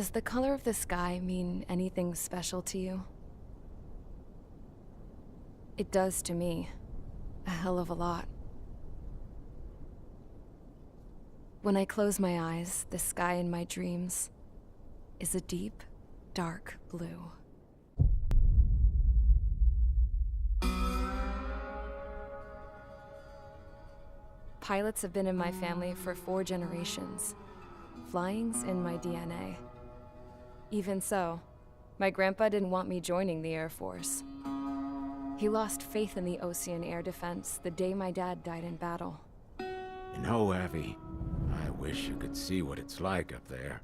Does the color of the sky mean anything special to you? It does to me. A hell of a lot. When I close my eyes, the sky in my dreams is a deep, dark blue. Pilots have been in my family for 4 generations. Flying's in my DNA. Even so, my grandpa didn't want me joining the Air Force. He lost faith in the ocean air defense the day my dad died in battle. You know, Abby, I wish you could see what it's like up there.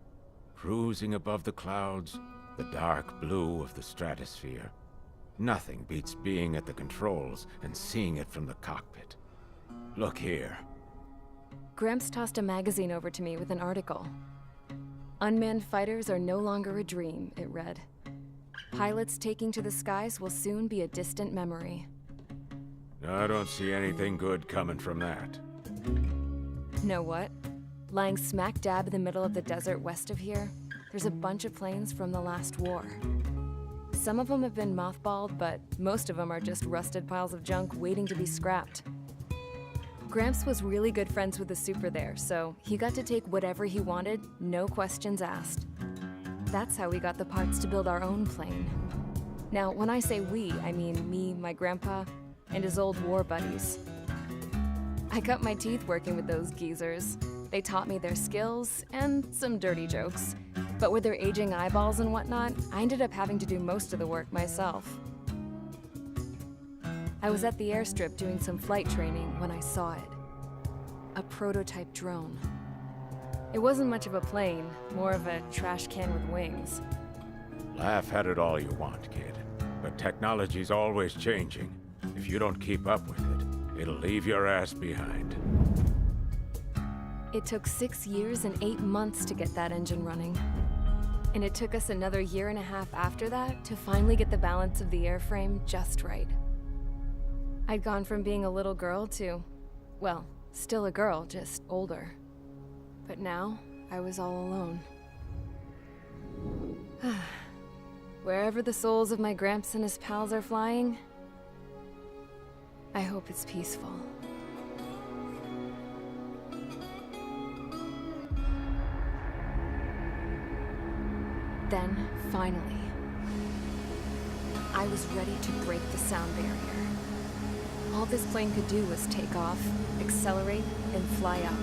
Cruising above the clouds, the dark blue of the stratosphere. Nothing beats being at the controls and seeing it from the cockpit. Look here. Gramps tossed a magazine over to me with an article. Unmanned fighters are no longer a dream, it read. Pilots taking to the skies will soon be a distant memory. I don't see anything good coming from that. Know what? Lying smack dab in the middle of the desert west of here, there's a bunch of planes from the last war. Some of them have been mothballed, but most of them are just rusted piles of junk waiting to be scrapped. Gramps was really good friends with the super there, so he got to take whatever he wanted, no questions asked. That's how we got the parts to build our own plane. Now, when I say we, I mean me, my grandpa, and his old war buddies. I cut my teeth working with those geezers. They taught me their skills and some dirty jokes. But with their aging eyeballs and whatnot, I ended up having to do most of the work myself. I was at the airstrip doing some flight training when I saw it. A prototype drone. It wasn't much of a plane, more of a trash can with wings. Laugh at it all you want, kid. But technology's always changing. If you don't keep up with it, it'll leave your ass behind. It took 6 years and 8 months to get that engine running. And it took us another 1.5 years after that to finally get the balance of the airframe just right. I'd gone from being a little girl to, well, still a girl, just older. But now, I was all alone. Wherever the souls of my Gramps and his pals are flying, I hope it's peaceful. Then, finally, I was ready to break the sound barrier. All this plane could do was take off, accelerate, and fly up.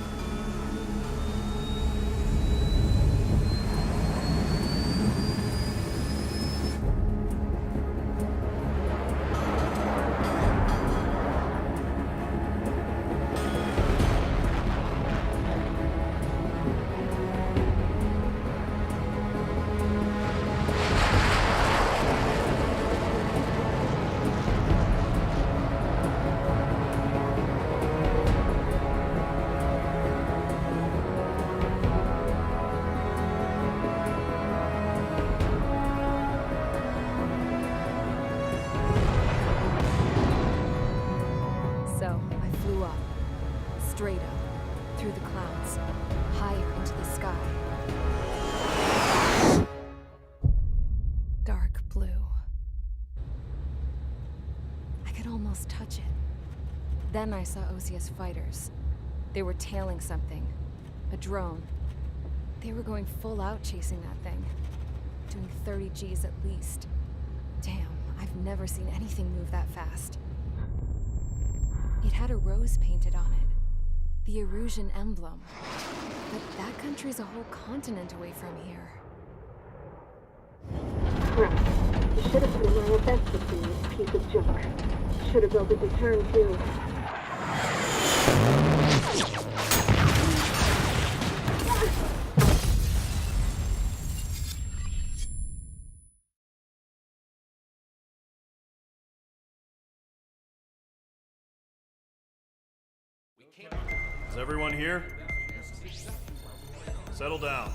Straight up, through the clouds, higher into the sky. Dark blue. I could almost touch it. Then I saw Osia's fighters. They were tailing something. A drone. They were going full out chasing that thing. Doing 30 Gs at least. Damn, I've never seen anything move that fast. It had a rose painted on it. The Erusian emblem. But that country's a whole continent away from here. Right. You should have put in my defense with this piece of junk. Should have built a deterrent too. Is everyone here? Settle down.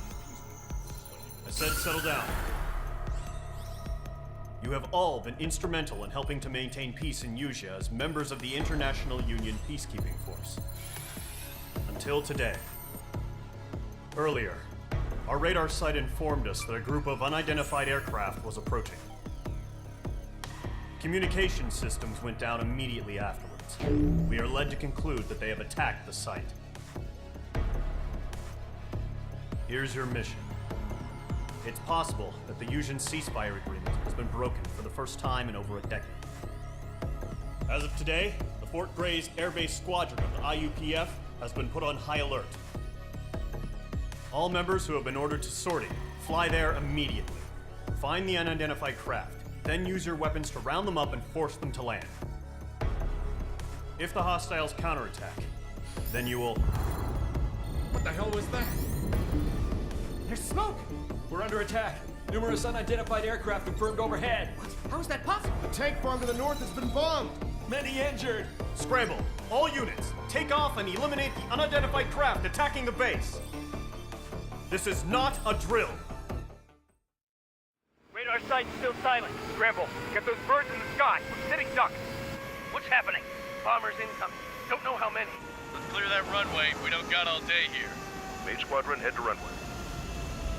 I said settle down. You have all been instrumental in helping to maintain peace in Usea as members of the International Union Peacekeeping Force. Until today. Earlier, Our radar site informed us that a group of unidentified aircraft was approaching. Communication systems went down immediately afterwards. We are led to conclude that they have attacked the site. Here's your mission. It's possible that the Yuuzhan ceasefire agreement has been broken for the first time in over a decade. As of today, the Fort Grays Air Base Squadron of the IUPF has been put on high alert. All members who have been ordered to sortie, fly there immediately. Find the unidentified craft, then use your weapons to round them up and force them to land. If the hostiles counterattack, then you will... What the hell was that? There's smoke! We're under attack. Numerous unidentified aircraft confirmed overhead. What? How is that possible? The tank farm to the north has been bombed. Many injured. Scramble! All units, take off and eliminate the unidentified craft attacking the base. This is not a drill. Radar site's still silent. Scramble. Get those birds in the sky. We're sitting ducks. What's happening? Bombers incoming. Don't know how many. Let's clear that runway. We don't got all day here. Main Squadron, head to runway.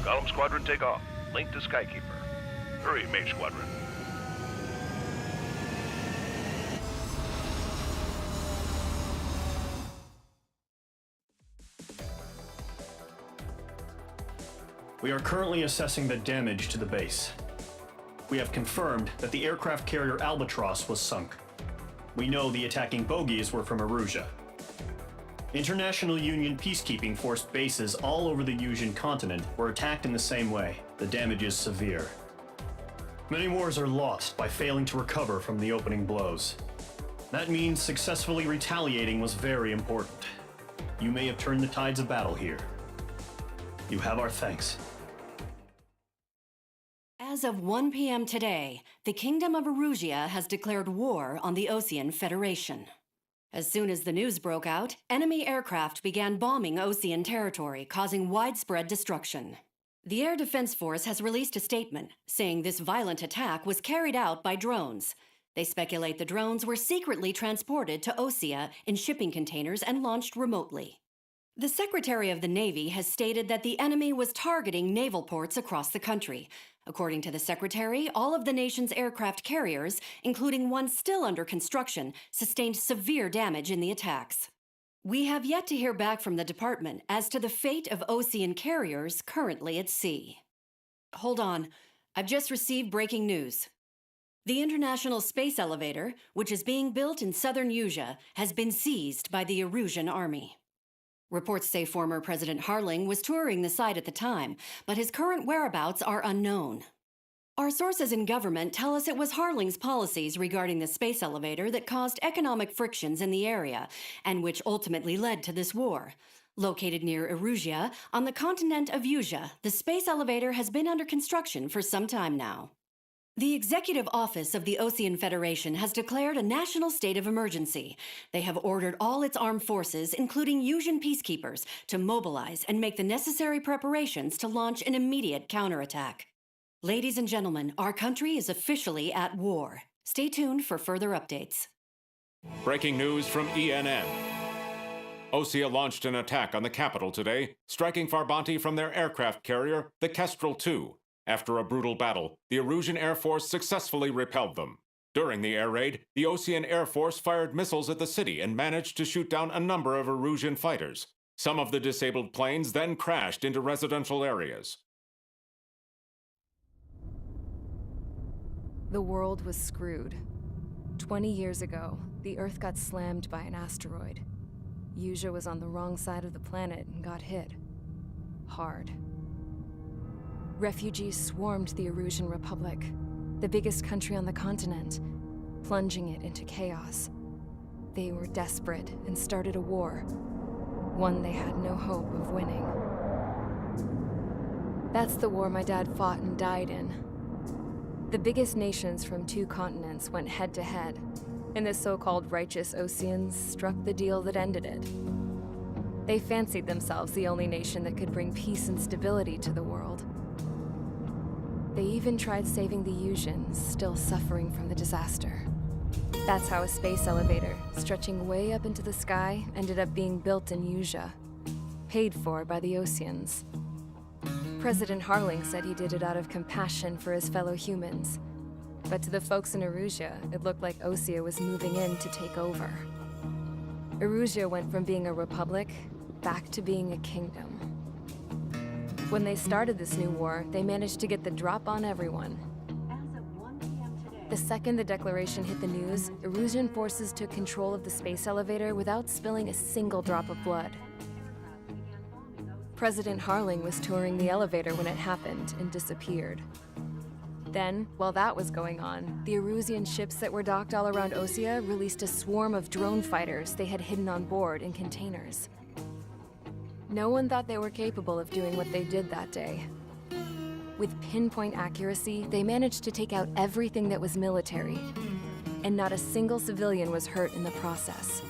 Column Squadron, take off. Link to Skykeeper. Hurry, Main Squadron. We are currently assessing the damage to the base. We have confirmed that the aircraft carrier Albatross was sunk. We know the attacking bogies were from Erussia. International Union peacekeeping force bases all over the Yuuzhan continent were attacked in the same way. The damage is severe. Many wars are lost by failing to recover from the opening blows. That means successfully retaliating was very important. You may have turned the tides of battle here. You have our thanks. As of 1 p.m. today, the Kingdom of Erussia has declared war on the Osean Federation. As soon as the news broke out, enemy aircraft began bombing Osean territory, causing widespread destruction. The Air Defense Force has released a statement saying this violent attack was carried out by drones. They speculate the drones were secretly transported to Osea in shipping containers and launched remotely. The Secretary of the Navy has stated that the enemy was targeting naval ports across the country. According to the Secretary, all of the nation's aircraft carriers, including one still under construction, sustained severe damage in the attacks. We have yet to hear back from the department as to the fate of Osean carriers currently at sea. Hold on, I've just received breaking news. The International Space Elevator, which is being built in southern Yuuzhan, has been seized by the Erussian army. Reports say former President Harling was touring the site at the time, but his current whereabouts are unknown. Our sources in government tell us it was Harling's policies regarding the space elevator that caused economic frictions in the area, and which ultimately led to this war. Located near Erussia, on the continent of Yuuzhan, the space elevator has been under construction for some time now. The Executive Office of the Osean Federation has declared a national state of emergency. They have ordered all its armed forces, including Yuuzhan peacekeepers, to mobilize and make the necessary preparations to launch an immediate counterattack. Ladies and gentlemen, our country is officially at war. Stay tuned for further updates. Breaking news from ENN. Osea launched an attack on the capital today, striking Farbanti from their aircraft carrier, the Kestrel II. After a brutal battle, the Erusian Air Force successfully repelled them. During the air raid, the Osean Air Force fired missiles at the city and managed to shoot down a number of Erusian fighters. Some of the disabled planes then crashed into residential areas. The world was screwed. 20 years ago, the Earth got slammed by an asteroid. Yuuzhan was on the wrong side of the planet and got hit. Hard. Refugees swarmed the Erusian Republic, the biggest country on the continent, plunging it into chaos. They were desperate and started a war, one they had no hope of winning. That's the war my dad fought and died in. The biggest nations from 2 continents went head-to-head, and the so-called righteous Oseans struck the deal that ended it. They fancied themselves the only nation that could bring peace and stability to the world. They even tried saving the Yuuzhan, still suffering from the disaster. That's how a space elevator, stretching way up into the sky, ended up being built in Yuuzhan, paid for by the Oseans. President Harling said he did it out of compassion for his fellow humans. But to the folks in Erusia, it looked like Osea was moving in to take over. Erusia went from being a republic back to being a kingdom. When they started this new war, they managed to get the drop on everyone. The second the declaration hit the news, Erusian forces took control of the space elevator without spilling a single drop of blood. President Harling was touring the elevator when it happened and disappeared. Then, while that was going on, the Erusian ships that were docked all around Osea released a swarm of drone fighters they had hidden on board in containers. No one thought they were capable of doing what they did that day. With pinpoint accuracy, they managed to take out everything that was military, and not a single civilian was hurt in the process.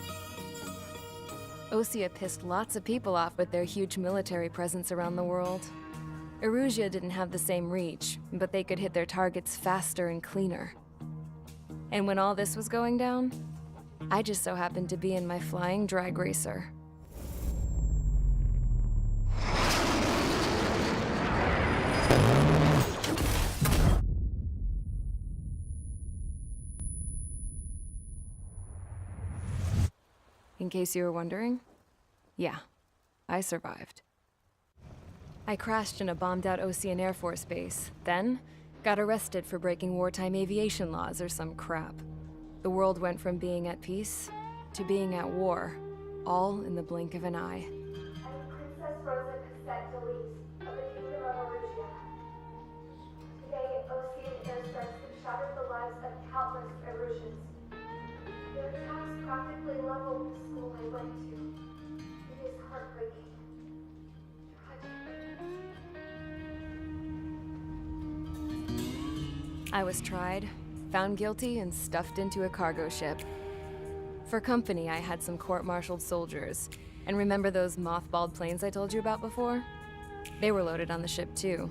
Osea pissed lots of people off with their huge military presence around the world. Erusia didn't have the same reach, but they could hit their targets faster and cleaner. And when all this was going down, I just so happened to be in my flying drag racer. In case you were wondering, yeah, I survived. I crashed in a bombed-out Osean Air Force base, then got arrested for breaking wartime aviation laws or some crap. The world went from being at peace to being at war, all in the blink of an eye. I'm Princess Rosa Cassette Delise of the Kingdom of Erusia. Today, Osean airstrikes have shattered the lives of countless Erusians. Their attacks practically leveled the school I went to. It is heartbreaking. I was tried, found guilty, and stuffed into a cargo ship. For company, I had some court-martialed soldiers. And remember those mothballed planes I told you about before? They were loaded on the ship, too.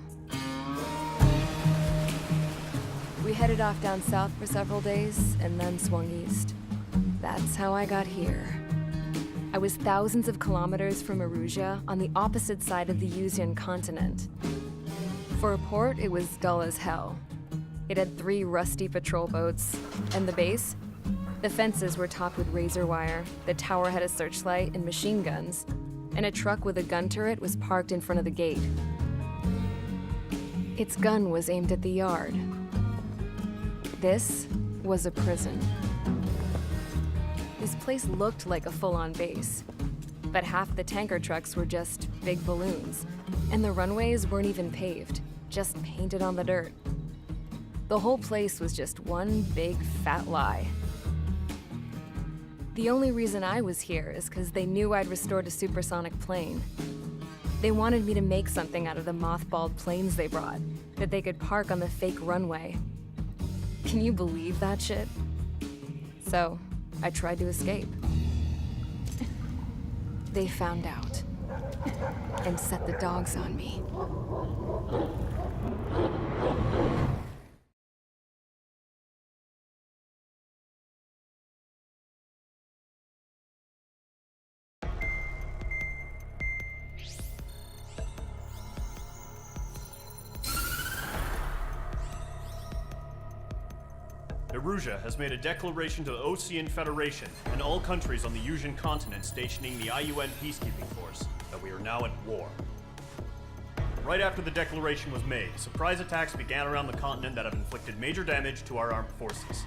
We headed off down south for several days, and then swung east. That's how I got here. I was thousands of kilometers from Erusia, on the opposite side of the Usian continent. For a port, it was dull as hell. It had 3 rusty patrol boats. And the base? The fences were topped with razor wire, the tower had a searchlight and machine guns, and a truck with a gun turret was parked in front of the gate. Its gun was aimed at the yard. This was a prison. This place looked like a full-on base, but half the tanker trucks were just big balloons, and the runways weren't even paved, just painted on the dirt. The whole place was just one big fat lie. The only reason I was here is because they knew I'd restored a supersonic plane. They wanted me to make something out of the mothballed planes they brought, that they could park on the fake runway. Can you believe that shit? So, I tried to escape. They found out, and set the dogs on me. Erusia has made a declaration to the Osean Federation and all countries on the Usian continent stationing the IUN peacekeeping force that we are now at war. Right after the declaration was made, surprise attacks began around the continent that have inflicted major damage to our armed forces.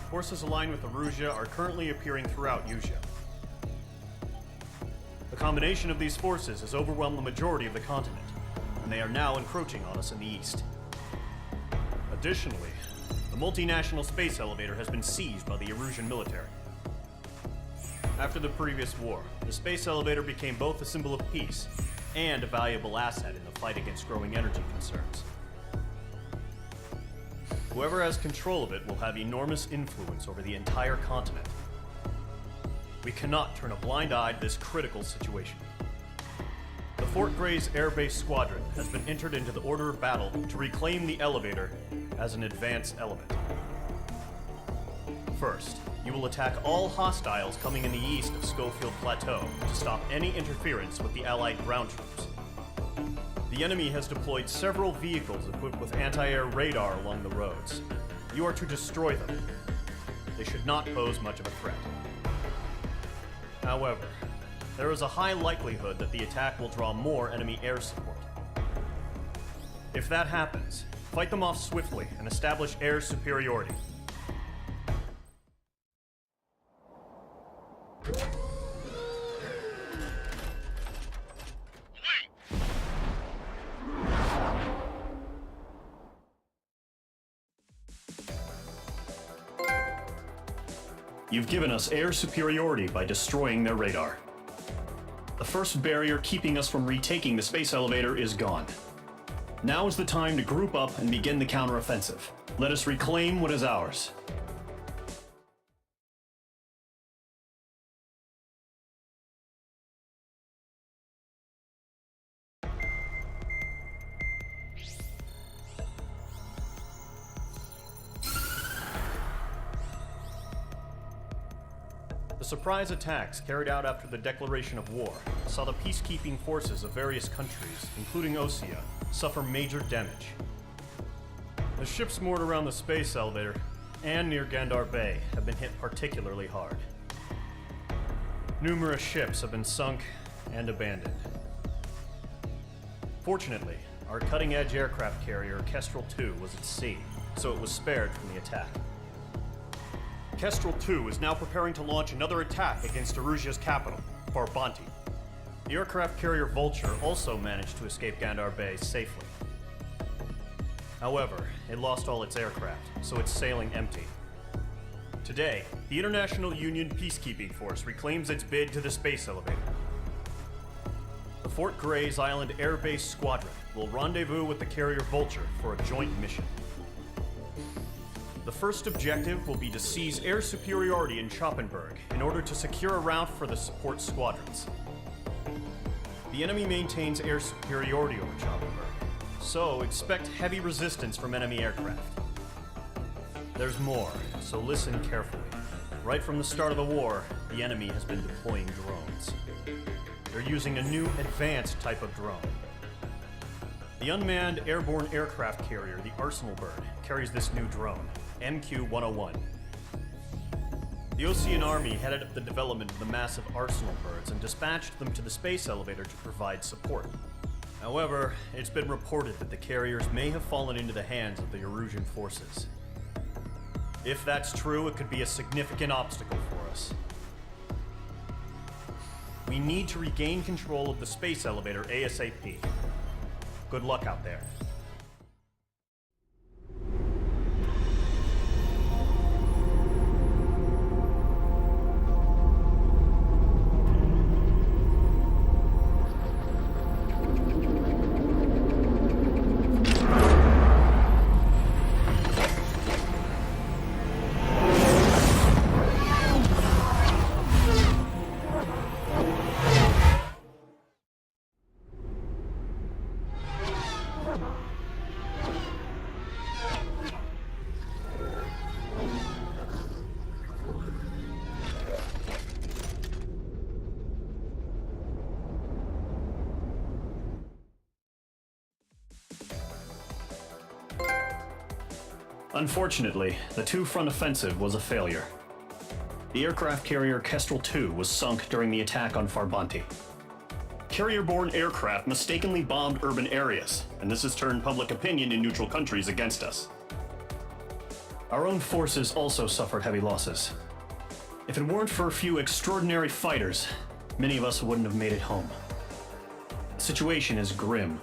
Forces aligned with Erusia are currently appearing throughout Usia. The combination of these forces has overwhelmed the majority of the continent, and they are now encroaching on us in the east. Additionally, the multinational space elevator has been seized by the Erusian military. After the previous war, the space elevator became both a symbol of peace and a valuable asset in the fight against growing energy concerns. Whoever has control of it will have enormous influence over the entire continent. We cannot turn a blind eye to this critical situation. The Fort Gray's Air Base Squadron has been entered into the order of battle to reclaim the elevator as an advance element. First, you will attack all hostiles coming in the east of Schofield Plateau to stop any interference with the Allied ground troops. The enemy has deployed several vehicles equipped with anti-air radar along the roads. You are to destroy them. They should not pose much of a threat. However, there is a high likelihood that the attack will draw more enemy air support. If that happens, fight them off swiftly and establish air superiority. You've given us air superiority by destroying their radar. The first barrier keeping us from retaking the space elevator is gone. Now is the time to group up and begin the counteroffensive. Let us reclaim what is ours. The surprise attacks carried out after the declaration of war saw the peacekeeping forces of various countries, including Osea, suffer major damage. The ships moored around the space elevator and near Gandar Bay have been hit particularly hard. Numerous ships have been sunk and abandoned. Fortunately, our cutting-edge aircraft carrier Kestrel II was at sea, so it was spared from the attack. Kestrel II is now preparing to launch another attack against Erusia's capital, Farbanti. The aircraft carrier Vulture also managed to escape Gandar Bay safely. However, it lost all its aircraft, so it's sailing empty. Today, the International Union Peacekeeping Force reclaims its bid to the space elevator. The Fort Gray's Island Air Base Squadron will rendezvous with the carrier Vulture for a joint mission. The first objective will be to seize air superiority in Schoppenberg in order to secure a route for the support squadrons. The enemy maintains air superiority over Schoppenberg, so expect heavy resistance from enemy aircraft. There's more, so listen carefully. Right from the start of the war, the enemy has been deploying drones. They're using a new advanced type of drone. The unmanned airborne aircraft carrier, the Arsenal Bird, carries this new drone, MQ-101. The Osean Army headed up the development of the massive Arsenal Birds and dispatched them to the space elevator to provide support. However, it's been reported that the carriers may have fallen into the hands of the Erusian forces. If that's true, it could be a significant obstacle for us. We need to regain control of the space elevator ASAP. Good luck out there. Unfortunately, the two-front offensive was a failure. The aircraft carrier Kestrel II was sunk during the attack on Farbanti. Carrier-borne aircraft mistakenly bombed urban areas, and this has turned public opinion in neutral countries against us. Our own forces also suffered heavy losses. If it weren't for a few extraordinary fighters, many of us wouldn't have made it home. The situation is grim.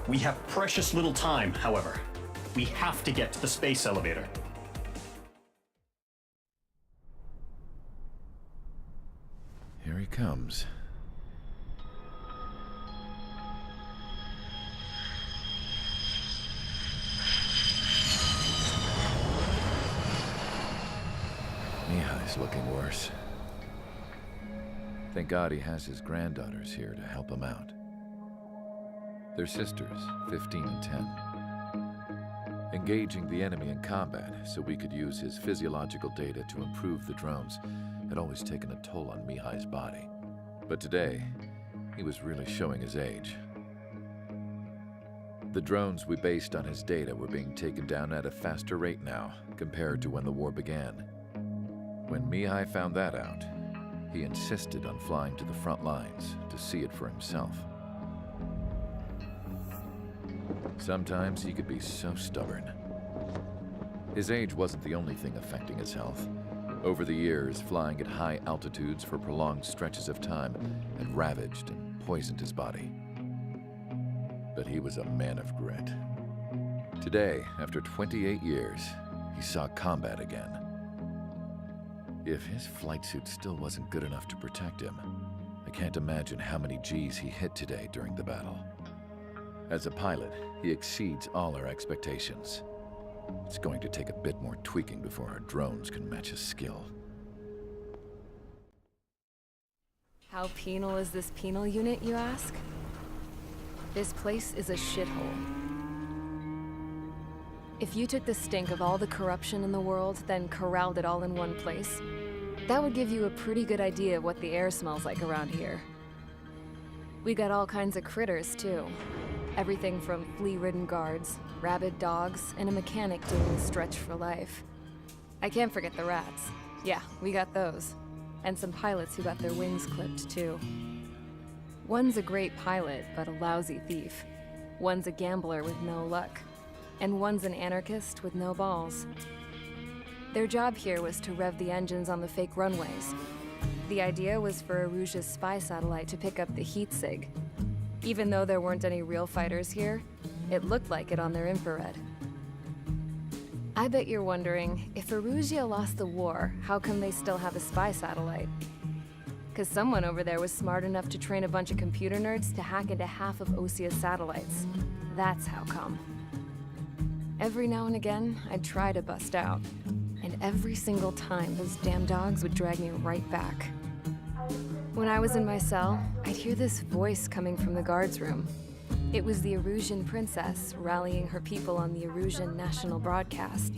We have precious little time, however. We have to get to the space elevator. Here he comes. Mihai's looking worse. Thank God he has his granddaughters here to help him out. They're sisters, 15 and 10. Engaging the enemy in combat so we could use his physiological data to improve the drones had always taken a toll on Mihai's body. But today, he was really showing his age. The drones we based on his data were being taken down at a faster rate now, compared to when the war began. When Mihai found that out, he insisted on flying to the front lines to see it for himself. Sometimes he could be so stubborn. His age wasn't the only thing affecting his health. Over the years, flying at high altitudes for prolonged stretches of time had ravaged and poisoned his body. But he was a man of grit. Today, after 28 years, he saw combat again. If his flight suit still wasn't good enough to protect him, I can't imagine how many G's he hit today during the battle. As a pilot, he exceeds all our expectations. It's going to take a bit more tweaking before our drones can match his skill. How penal is this penal unit, you ask? This place is a shithole. If you took the stink of all the corruption in the world, then corralled it all in one place, that would give you a pretty good idea of what the air smells like around here. We got all kinds of critters, too. Everything from flea-ridden guards, rabid dogs, and a mechanic doing the stretch for life. I can't forget the rats. Yeah, we got those. And some pilots who got their wings clipped, too. One's a great pilot, but a lousy thief. One's a gambler with no luck. And one's an anarchist with no balls. Their job here was to rev the engines on the fake runways. The idea was for Aruja's spy satellite to pick up the heat sig. Even though there weren't any real fighters here, it looked like it on their infrared. I bet you're wondering, if Aruja lost the war, how come they still have a spy satellite? Because someone over there was smart enough to train a bunch of computer nerds to hack into half of Osia's satellites. That's how come. Every now and again, I'd try to bust out. And every single time, those damn dogs would drag me right back. When I was in my cell, I'd hear this voice coming from the guards room. It was the Arusian princess rallying her people on the Arusian national broadcast.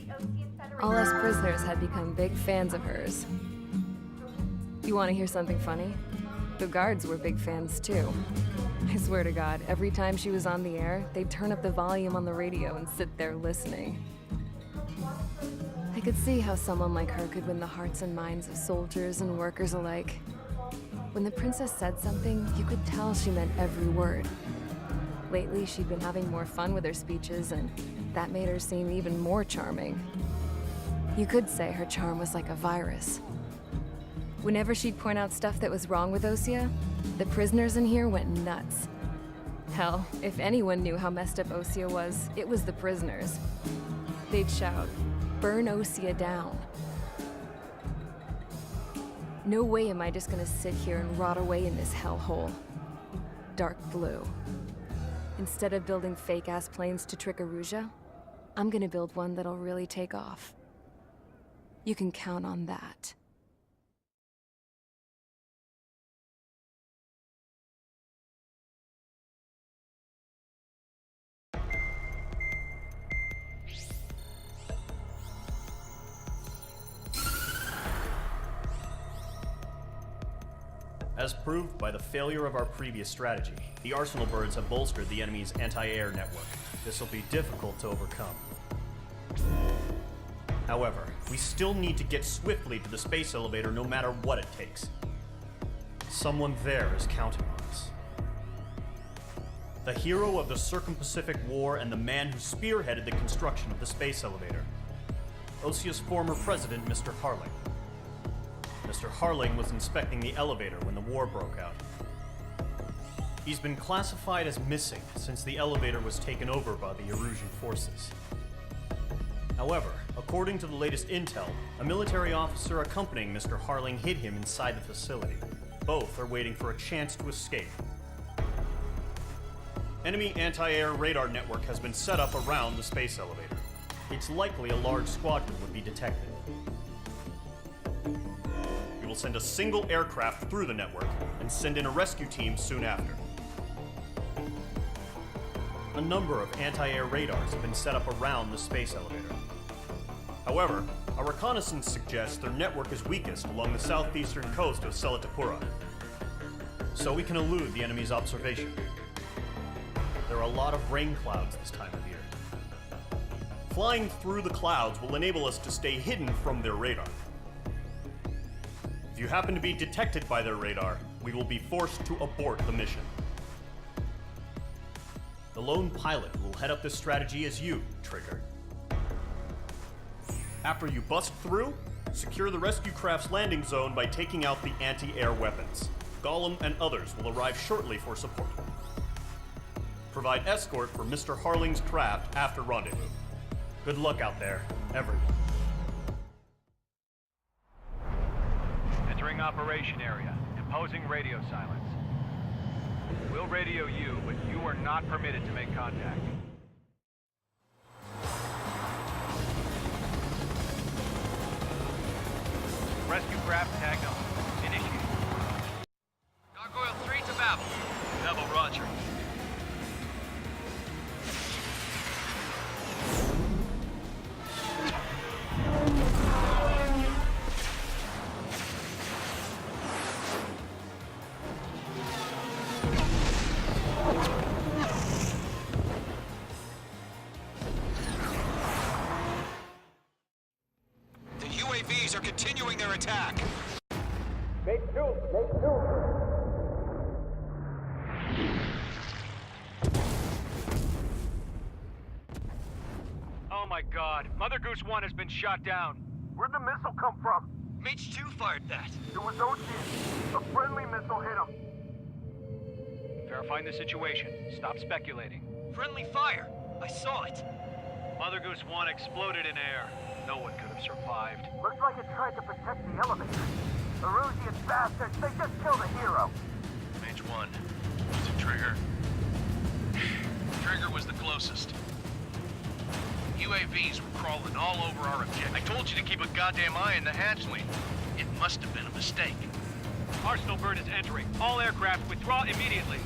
All us prisoners had become big fans of hers. You want to hear something funny? The guards were big fans too. I swear to God, every time she was on the air, they'd turn up the volume on the radio and sit there listening. I could see how someone like her could win the hearts and minds of soldiers and workers alike. When the princess said something, you could tell she meant every word. Lately, she'd been having more fun with her speeches, and that made her seem even more charming. You could say her charm was like a virus. Whenever she'd point out stuff that was wrong with Osia, the prisoners in here went nuts. Hell, if anyone knew how messed up Osia was, it was the prisoners. They'd shout, "Burn Osia down." No way am I just gonna sit here and rot away in this hellhole. Dark blue. Instead of building fake-ass planes to trick Aruja, I'm gonna build one that'll really take off. You can count on that. As proved by the failure of our previous strategy, the Arsenal birds have bolstered the enemy's anti-air network. This will be difficult to overcome. However, we still need to get swiftly to the space elevator no matter what it takes. Someone there is counting on us. The hero of the Circum-Pacific War and the man who spearheaded the construction of the space elevator. Osia's former president, Mr. Harling. Mr. Harling was inspecting the elevator when the war broke out. He's been classified as missing since the elevator was taken over by the Erusian forces. However, according to the latest intel, a military officer accompanying Mr. Harling hid him inside the facility. Both are waiting for a chance to escape. Enemy anti-air radar network has been set up around the space elevator. It's likely a large squadron would be detected. We will send a single aircraft through the network and send in a rescue team soon after. A number of anti-air radars have been set up around the space elevator. However, our reconnaissance suggests their network is weakest along the southeastern coast of Selatapura, so we can elude the enemy's observation. There There are a lot of rain clouds this time of year. Flying through the clouds will enable us to stay hidden from their radar. If you happen to be detected by their radar, we will be forced to abort the mission. The lone pilot who will head up this strategy is you, Trigger. After you bust through, secure the rescue craft's landing zone by taking out the anti-air weapons. Gollum and others will arrive shortly for support. Provide escort for Mr. Harling's craft after rendezvous. Good luck out there, everyone. Entering operation area. Imposing radio silence. We'll radio you, but you are not permitted to make contact. Rescue craft tagged on. Initiate. Gargoyle 3 to Babel. Babel, roger. The UAVs are continuing their attack. Make two. Oh my God. Mother Goose 1 has been shot down. Where'd the missile come from? Mage 2 fired that. It was Ocean. A friendly missile hit him. Verifying the situation. Stop speculating. Friendly fire. I saw it. Mother Goose 1 exploded in air. No one could have survived. Looks like it tried to protect the elevator. The Erusian bastards, they just killed a hero. Mage 1. Was it Trigger? Trigger was the closest. UAVs were crawling all over our objective. I told you to keep a goddamn eye on the hatchling. It must have been a mistake. Arsenal bird is entering. All aircraft withdraw immediately.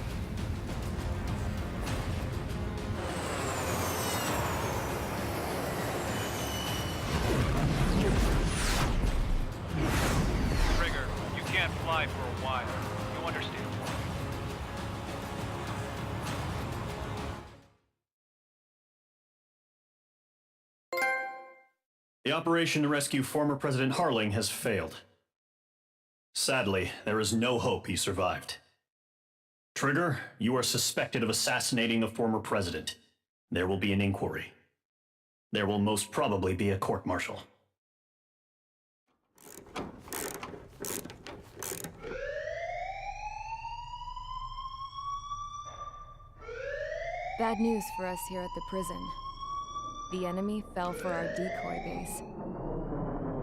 Trigger, you can't fly for a while. You understand? The operation to rescue former President Harling has failed. Sadly, there is no hope he survived. Trigger, you are suspected of assassinating the former president. There will be an inquiry. There will most probably be a court-martial. Bad news for us here at the prison. The enemy fell for our decoy base.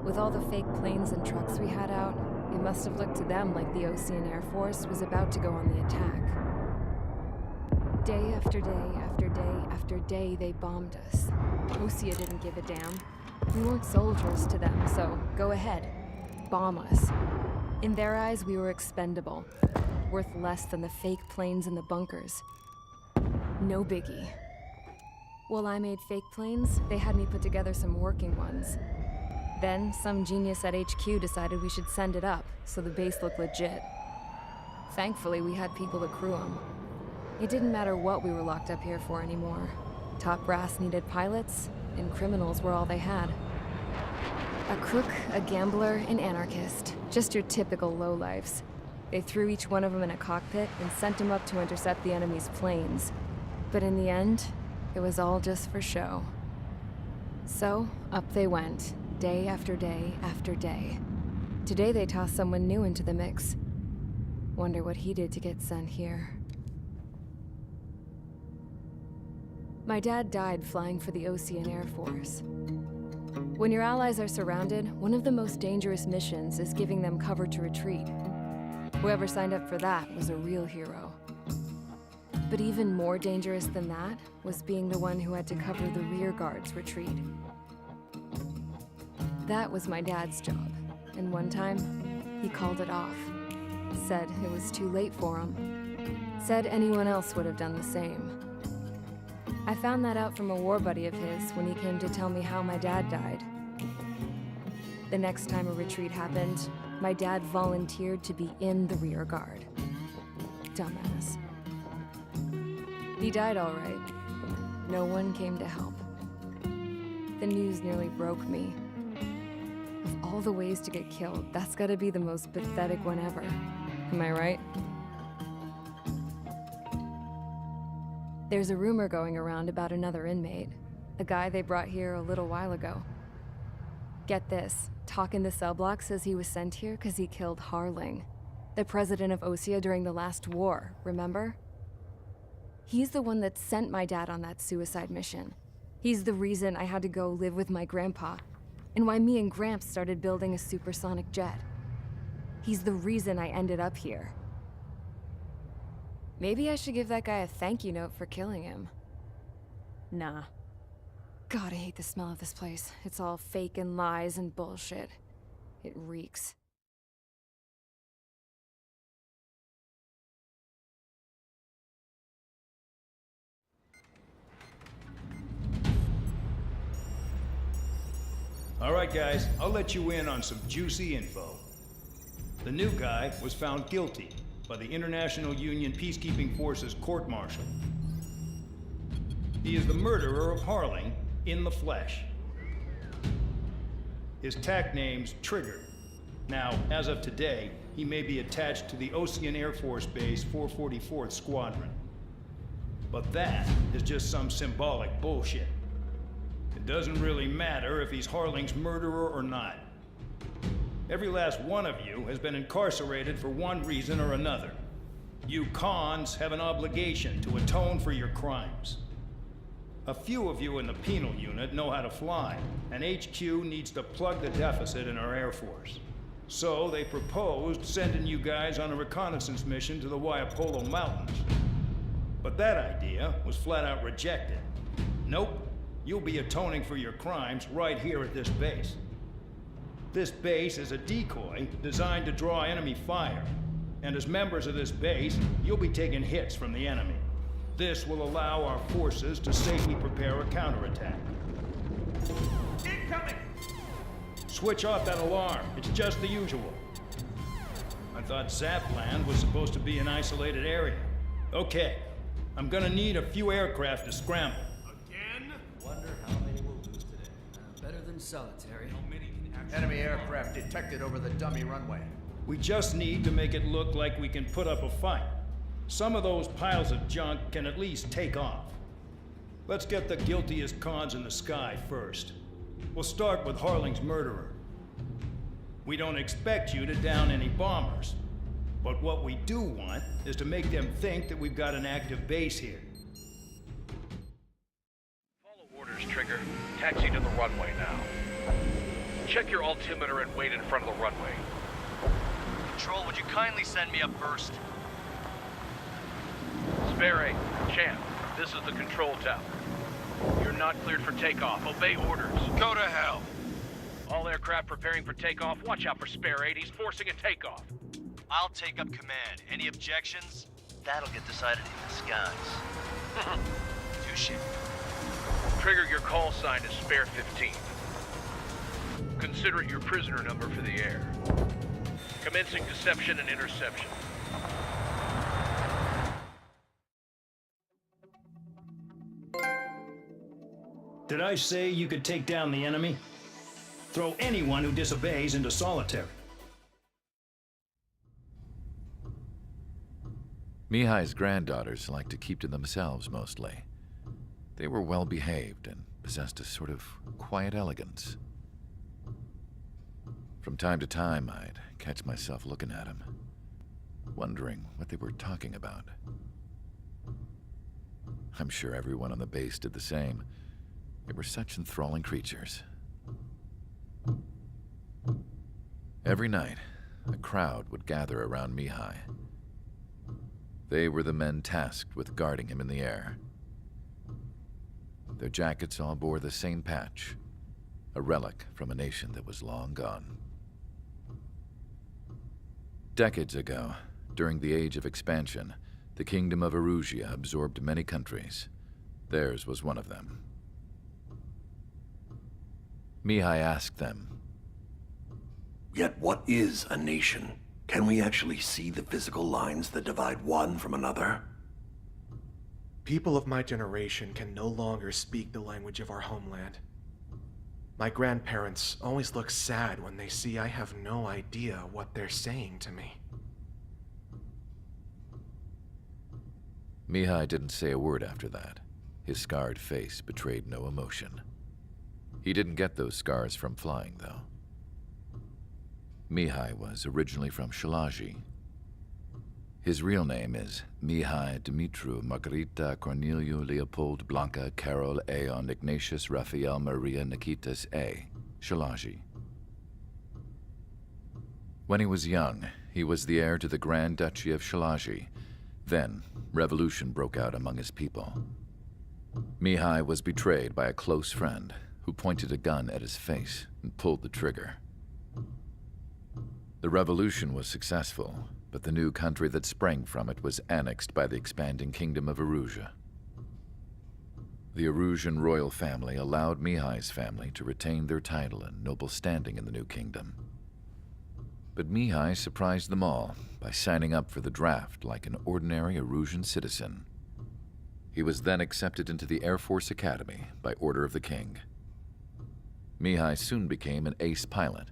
With all the fake planes and trucks we had out, it must have looked to them like the Ocean Air Force was about to go on the attack. Day after day after day after day, they bombed us. Osea didn't give a damn. We weren't soldiers to them, so go ahead. Bomb us. In their eyes, we were expendable. Worth less than the fake planes in the bunkers. No biggie. While I made fake planes, they had me put together some working ones. Then, some genius at HQ decided we should send it up, so the base looked legit. Thankfully, we had people to crew them. It didn't matter what we were locked up here for anymore. Top brass needed pilots, and criminals were all they had. A crook, a gambler, an anarchist. Just your typical lowlifes. They threw each one of them in a cockpit and sent them up to intercept the enemy's planes. But in the end, it was all just for show. So, up they went, day after day after day. Today they tossed someone new into the mix. Wonder what he did to get sent here. My dad died flying for the Ocean Air Force. When your allies are surrounded, one of the most dangerous missions is giving them cover to retreat. Whoever signed up for that was a real hero. But even more dangerous than that was being the one who had to cover the rear guard's retreat. That was my dad's job, and one time, he called it off. Said it was too late for him. Said anyone else would have done the same. I found that out from a war buddy of his when he came to tell me how my dad died. The next time a retreat happened, my dad volunteered to be in the rear guard. Dumbass. He died all right. No one came to help. The news nearly broke me. Of all the ways to get killed, that's gotta be the most pathetic one ever. Am I right? There's a rumor going around about another inmate. A guy they brought here a little while ago. Get this, talk in the cell block says he was sent here because he killed Harling, the president of Osea during the last war, remember? He's the one that sent my dad on that suicide mission. He's the reason I had to go live with my grandpa, and why me and Gramps started building a supersonic jet. He's the reason I ended up here. Maybe I should give that guy a thank you note for killing him. Nah. God, I hate the smell of this place. It's all fake and lies and bullshit. It reeks. All right, guys, I'll let you in on some juicy info. The new guy was found guilty by the International Union Peacekeeping Forces court-martial. He is the murderer of Harling in the flesh. His tack name's Trigger. Now, as of today, he may be attached to the Ocean Air Force Base 444th Squadron. But that is just some symbolic bullshit. It doesn't really matter if he's Harling's murderer or not. Every last one of you has been incarcerated for one reason or another. You cons have an obligation to atone for your crimes. A few of you in the penal unit know how to fly, and HQ needs to plug the deficit in our Air Force. So they proposed sending you guys on a reconnaissance mission to the Waiapolo Mountains. But that idea was flat out rejected. Nope, you'll be atoning for your crimes right here at this base. This base is a decoy designed to draw enemy fire, and as members of this base, you'll be taking hits from the enemy. This will allow our forces to safely prepare a counterattack. Incoming! Switch off that alarm. It's just the usual. I thought Zapland was supposed to be an isolated area. Okay, I'm gonna need a few aircraft to scramble. Again? Wonder how many we'll lose today. Better than solitary. How many can actually... Enemy aircraft detected over the dummy runway. We just need to make it look like we can put up a fight. Some of those piles of junk can at least take off. Let's get the guiltiest cons in the sky first. We'll start with Harling's murderer. We don't expect you to down any bombers, but what we do want is to make them think that we've got an active base here. Follow orders, Trigger. Taxi to the runway now. Check your altimeter and wait in front of the runway. Control, would you kindly send me up first? Serie, Champ, this is the control tower. You're not cleared for takeoff. Obey orders. Go to hell. All aircraft preparing for takeoff. Watch out for Serie. He's forcing a takeoff. I'll take up command. Any objections? That'll get decided in the skies. Touche. Trigger, your call sign is Spare 15. Consider it your prisoner number for the air. Commencing deception and interception. Did I say you could take down the enemy? Throw anyone who disobeys into solitary. Mihai's granddaughters liked to keep to themselves mostly. They were well behaved and possessed a sort of quiet elegance. From time to time, I'd catch myself looking at them, wondering what they were talking about. I'm sure everyone on the base did the same. They were such enthralling creatures. Every night, a crowd would gather around Mihai. They were the men tasked with guarding him in the air. Their jackets all bore the same patch, a relic from a nation that was long gone. Decades ago, during the Age of Expansion, the Kingdom of Erusia absorbed many countries. Theirs was one of them. Mihai asked them, "Yet what is a nation? Can we actually see the physical lines that divide one from another?" People of my generation can no longer speak the language of our homeland. My grandparents always look sad when they see I have no idea what they're saying to me. Mihai didn't say a word after that. His scarred face betrayed no emotion. He didn't get those scars from flying, though. Mihai was originally from Shalaji. His real name is Mihai Dumitru Margarita Corneliu Leopold Blanca Carol Aeon Ignatius Raphael Maria Nikitas A. Shalaji. When he was young, he was the heir to the Grand Duchy of Shalaji. Then, revolution broke out among his people. Mihai was betrayed by a close friend who pointed a gun at his face and pulled the trigger. The revolution was successful, but the new country that sprang from it was annexed by the expanding kingdom of Erusia. The Erusian royal family allowed Mihai's family to retain their title and noble standing in the new kingdom. But Mihai surprised them all by signing up for the draft like an ordinary Erusian citizen. He was then accepted into the Air Force Academy by order of the king. Mihai soon became an ace pilot.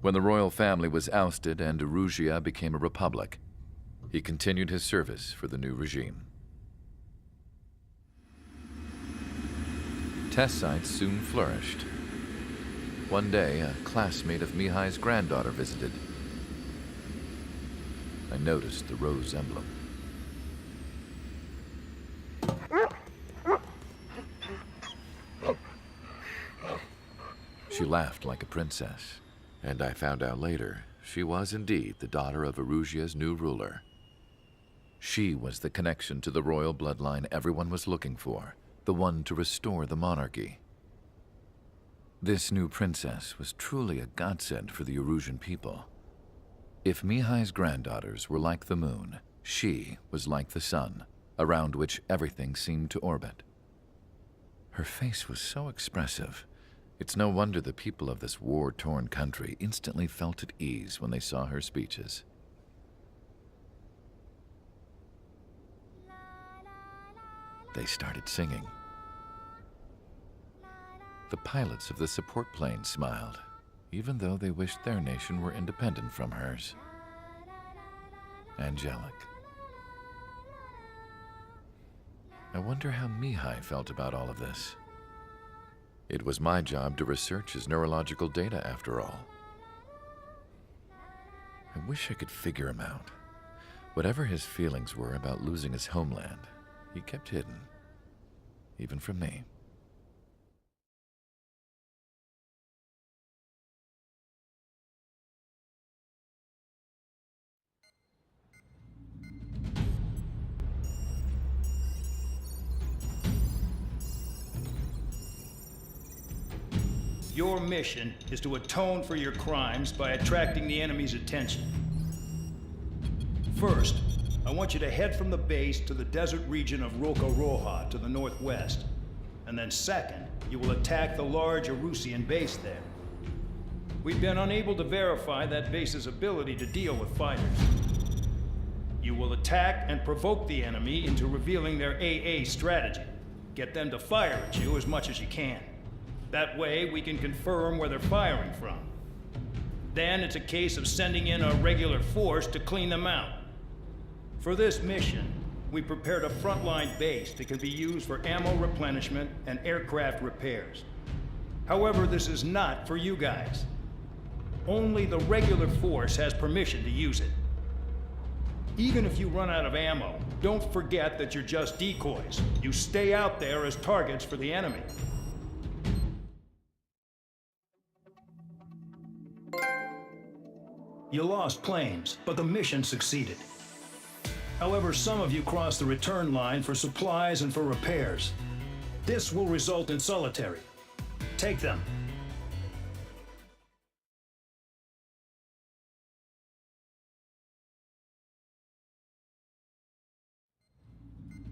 When the royal family was ousted and Erusia became a republic, he continued his service for the new regime. Test sites soon flourished. One day, a classmate of Mihai's granddaughter visited. I noticed the rose emblem. She laughed like a princess, and I found out later she was indeed the daughter of Erusia's new ruler. She was the connection to the royal bloodline everyone was looking for, the one to restore the monarchy. This new princess was truly a godsend for the Erusian people. If Mihai's granddaughters were like the moon, she was like the sun, around which everything seemed to orbit. Her face was so expressive. It's no wonder the people of this war-torn country instantly felt at ease when they saw her speeches. They started singing. The pilots of the support plane smiled, even though they wished their nation were independent from hers. Angelic. I wonder how Mihai felt about all of this. It was my job to research his neurological data, after all. I wish I could figure him out. Whatever his feelings were about losing his homeland, he kept hidden, even from me. Your mission is to atone for your crimes by attracting the enemy's attention. First, I want you to head from the base to the desert region of Roca-Roja to the northwest. And then second, you will attack the large Erusian base there. We've been unable to verify that base's ability to deal with fighters. You will attack and provoke the enemy into revealing their AA strategy. Get them to fire at you as much as you can. That way, we can confirm where they're firing from. Then it's a case of sending in a regular force to clean them out. For this mission, we prepared a frontline base that can be used for ammo replenishment and aircraft repairs. However, this is not for you guys. Only the regular force has permission to use it. Even if you run out of ammo, don't forget that you're just decoys. You stay out there as targets for the enemy. You lost planes, but the mission succeeded. However, some of you crossed the return line for supplies and for repairs. This will result in solitary. Take them.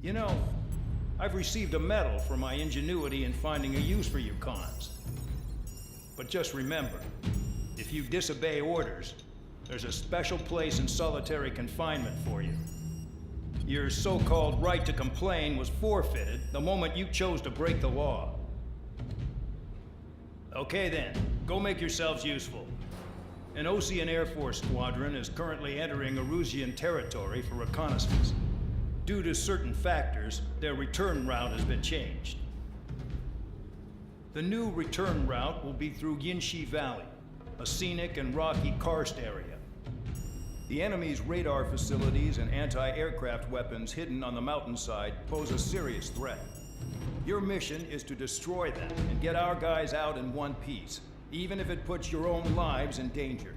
You know, I've received a medal for my ingenuity in finding a use for you cons. But just remember, if you disobey orders, there's a special place in solitary confinement for you. Your so-called right to complain was forfeited the moment you chose to break the law. Okay then, go make yourselves useful. An Osean Air Force squadron is currently entering Erusian territory for reconnaissance. Due to certain factors, their return route has been changed. The new return route will be through Yinshi Valley, a scenic and rocky karst area. The enemy's radar facilities and anti-aircraft weapons hidden on the mountainside pose a serious threat. Your mission is to destroy them and get our guys out in one piece, even if it puts your own lives in danger.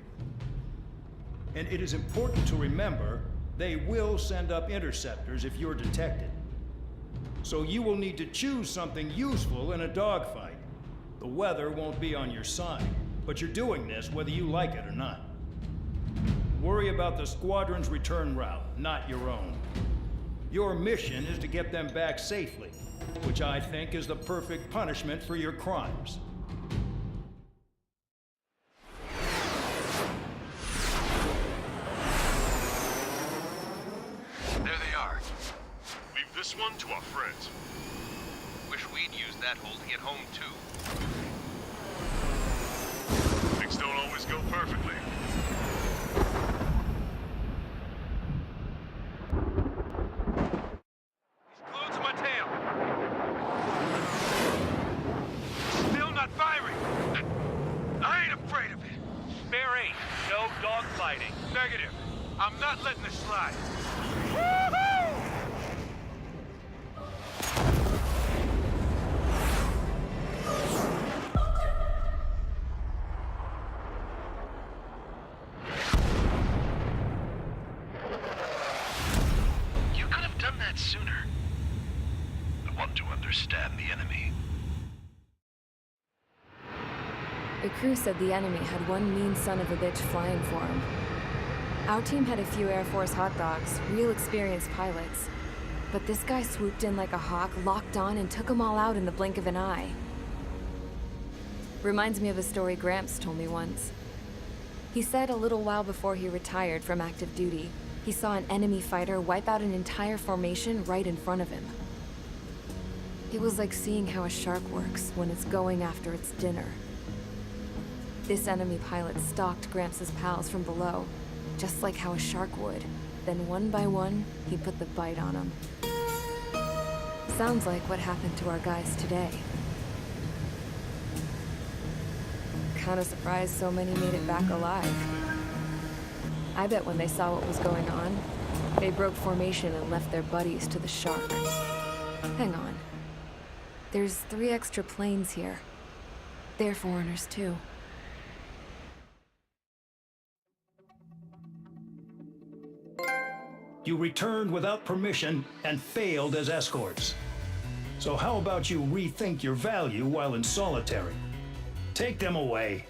And it is important to remember, they will send up interceptors if you're detected. So you will need to choose something useful in a dogfight. The weather won't be on your side, but you're doing this whether you like it or not. Worry about the squadron's return route, not your own. Your mission is to get them back safely, which I think is the perfect punishment for your crimes. There they are. Leave this one to our friends. Wish we'd used that hole to get home, too. Things don't always go perfectly. He's glued to my tail. Still not firing. I ain't afraid of it. Spare ain't. No dogfighting. Negative. I'm not letting this slide. Woohoo! You could have done that sooner. I want to understand the enemy. The crew said the enemy had one mean son of a bitch flying for him. Our team had a few Air Force hot dogs, real experienced pilots. But this guy swooped in like a hawk, locked on, and took them all out in the blink of an eye. Reminds me of a story Gramps told me once. He said a little while before he retired from active duty, he saw an enemy fighter wipe out an entire formation right in front of him. It was like seeing how a shark works when it's going after its dinner. This enemy pilot stalked Gramps' pals from below, just like how a shark would. Then one by one, he put the bite on them. Sounds like what happened to our guys today. Kinda surprised so many made it back alive. I bet when they saw what was going on, they broke formation and left their buddies to the shark. Hang on. There's 3 extra planes here. They're foreigners too. You returned without permission and failed as escorts. So how about you rethink your value while in solitary? Take them away.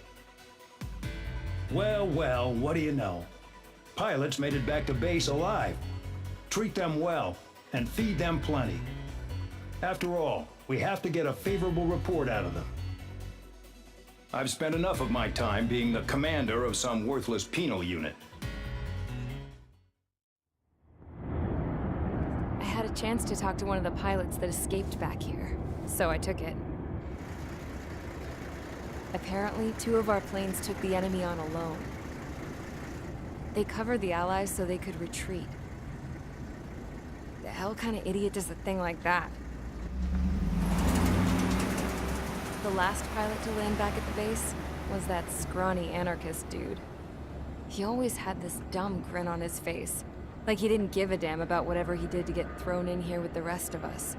Well, well, what do you know? Pilots made it back to base alive. Treat them well and feed them plenty. After all, we have to get a favorable report out of them. I've spent enough of my time being the commander of some worthless penal unit. I had a chance to talk to one of the pilots that escaped back here, so I took it. Apparently, 2 of our planes took the enemy on alone. They covered the Allies so they could retreat. The hell kind of idiot does a thing like that? The last pilot to land back at the base was that scrawny anarchist dude. He always had this dumb grin on his face, like he didn't give a damn about whatever he did to get thrown in here with the rest of us.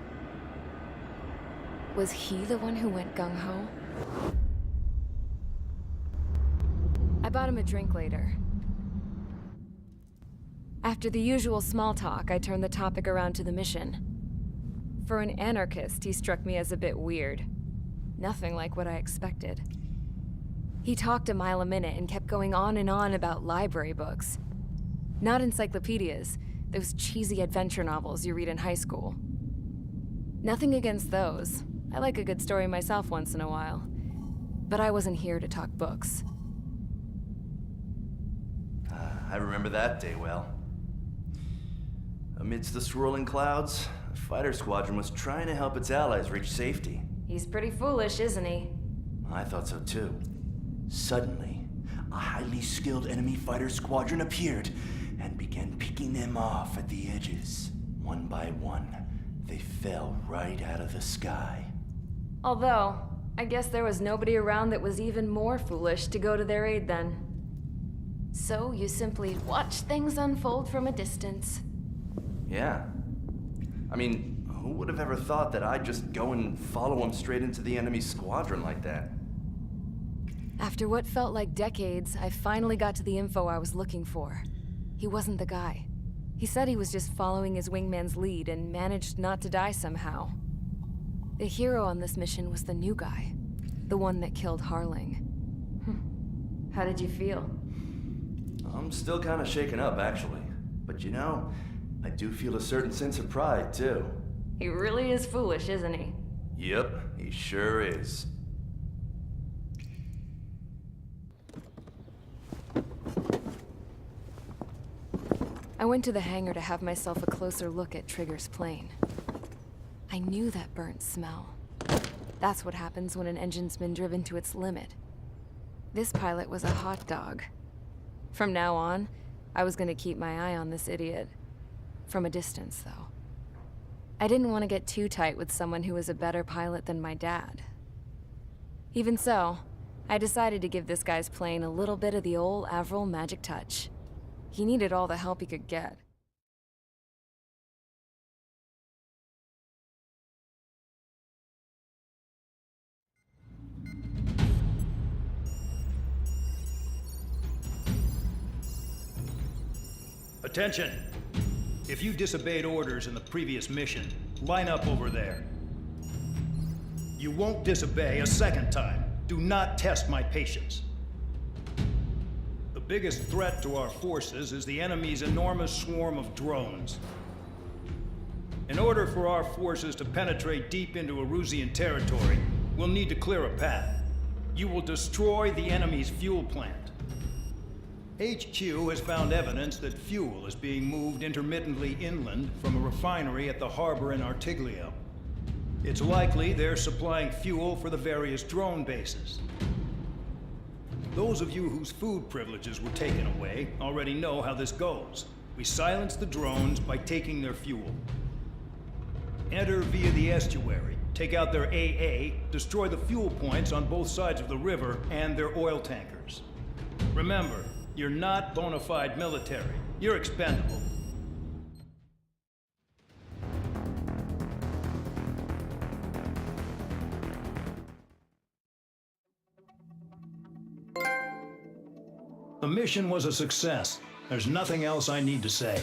Was he the one who went gung-ho? I bought him a drink later. After the usual small talk, I turned the topic around to the mission. For an anarchist, he struck me as a bit weird. Nothing like what I expected. He talked a mile a minute and kept going on and on about library books. Not encyclopedias, those cheesy adventure novels you read in high school. Nothing against those. I like a good story myself once in a while. But I wasn't here to talk books. I remember that day well. Amidst the swirling clouds, the fighter squadron was trying to help its allies reach safety. He's pretty foolish, isn't he? I thought so too. Suddenly, a highly skilled enemy fighter squadron appeared and began picking them off at the edges. One by one, they fell right out of the sky. Although, I guess there was nobody around that was even more foolish to go to their aid then. So you simply watch things unfold from a distance. Yeah. I mean, who would have ever thought that I'd just go and follow them straight into the enemy squadron like that? After what felt like decades, I finally got to the info I was looking for. He wasn't the guy. He said he was just following his wingman's lead and managed not to die somehow. The hero on this mission was the new guy. The one that killed Harling. How did you feel? I'm still kind of shaken up, actually. But you know, I do feel a certain sense of pride, too. He really is foolish, isn't he? Yep, he sure is. I went to the hangar to have myself a closer look at Trigger's plane. I knew that burnt smell. That's what happens when an engine's been driven to its limit. This pilot was a hot dog. From now on, I was gonna keep my eye on this idiot. From a distance, though. I didn't want to get too tight with someone who was a better pilot than my dad. Even so, I decided to give this guy's plane a little bit of the old Avril magic touch. He needed all the help he could get. Attention! If you disobeyed orders in the previous mission, line up over there. You won't disobey a second time. Do not test my patience. The biggest threat to our forces is the enemy's enormous swarm of drones. In order for our forces to penetrate deep into Erusian territory, we'll need to clear a path. You will destroy the enemy's fuel plant. HQ has found evidence that fuel is being moved intermittently inland from a refinery at the harbor in Artiglio. It's likely they're supplying fuel for the various drone bases. Those of you whose food privileges were taken away already know how this goes. We silence the drones by taking their fuel. Enter via the estuary, take out their AA, destroy the fuel points on both sides of the river and their oil tankers. Remember, you're not bona fide military. You're expendable. The mission was a success. There's nothing else I need to say.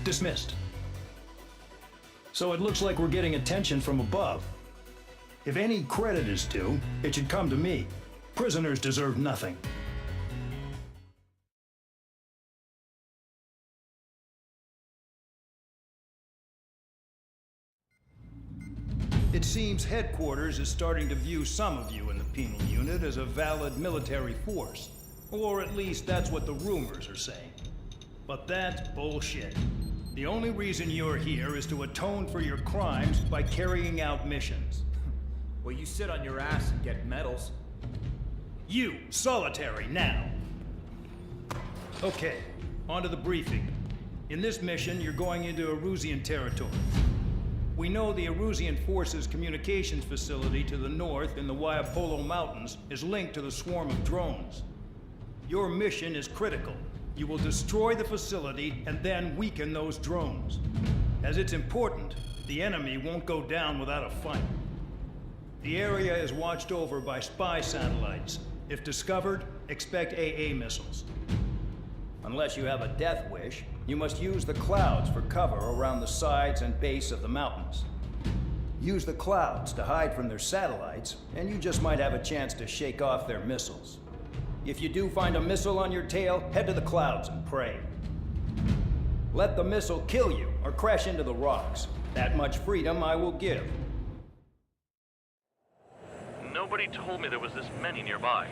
Dismissed. So it looks like we're getting attention from above. If any credit is due, it should come to me. Prisoners deserve nothing. It seems headquarters is starting to view some of you in the penal unit as a valid military force. Or at least that's what the rumors are saying. But that's bullshit. The only reason you're here is to atone for your crimes by carrying out missions. Well, you sit on your ass and get medals. You, solitary, now. Okay, on to the briefing. In this mission, you're going into Erusian territory. We know the Erusian Forces communications facility to the north in the Waiapolo Mountains is linked to the swarm of drones. Your mission is critical. You will destroy the facility and then weaken those drones. As it's important, the enemy won't go down without a fight. The area is watched over by spy satellites. If discovered, expect AA missiles. Unless you have a death wish, you must use the clouds for cover around the sides and base of the mountains. Use the clouds to hide from their satellites, and you just might have a chance to shake off their missiles. If you do find a missile on your tail, head to the clouds and pray. Let the missile kill you or crash into the rocks. That much freedom I will give. Nobody told me there was this many nearby.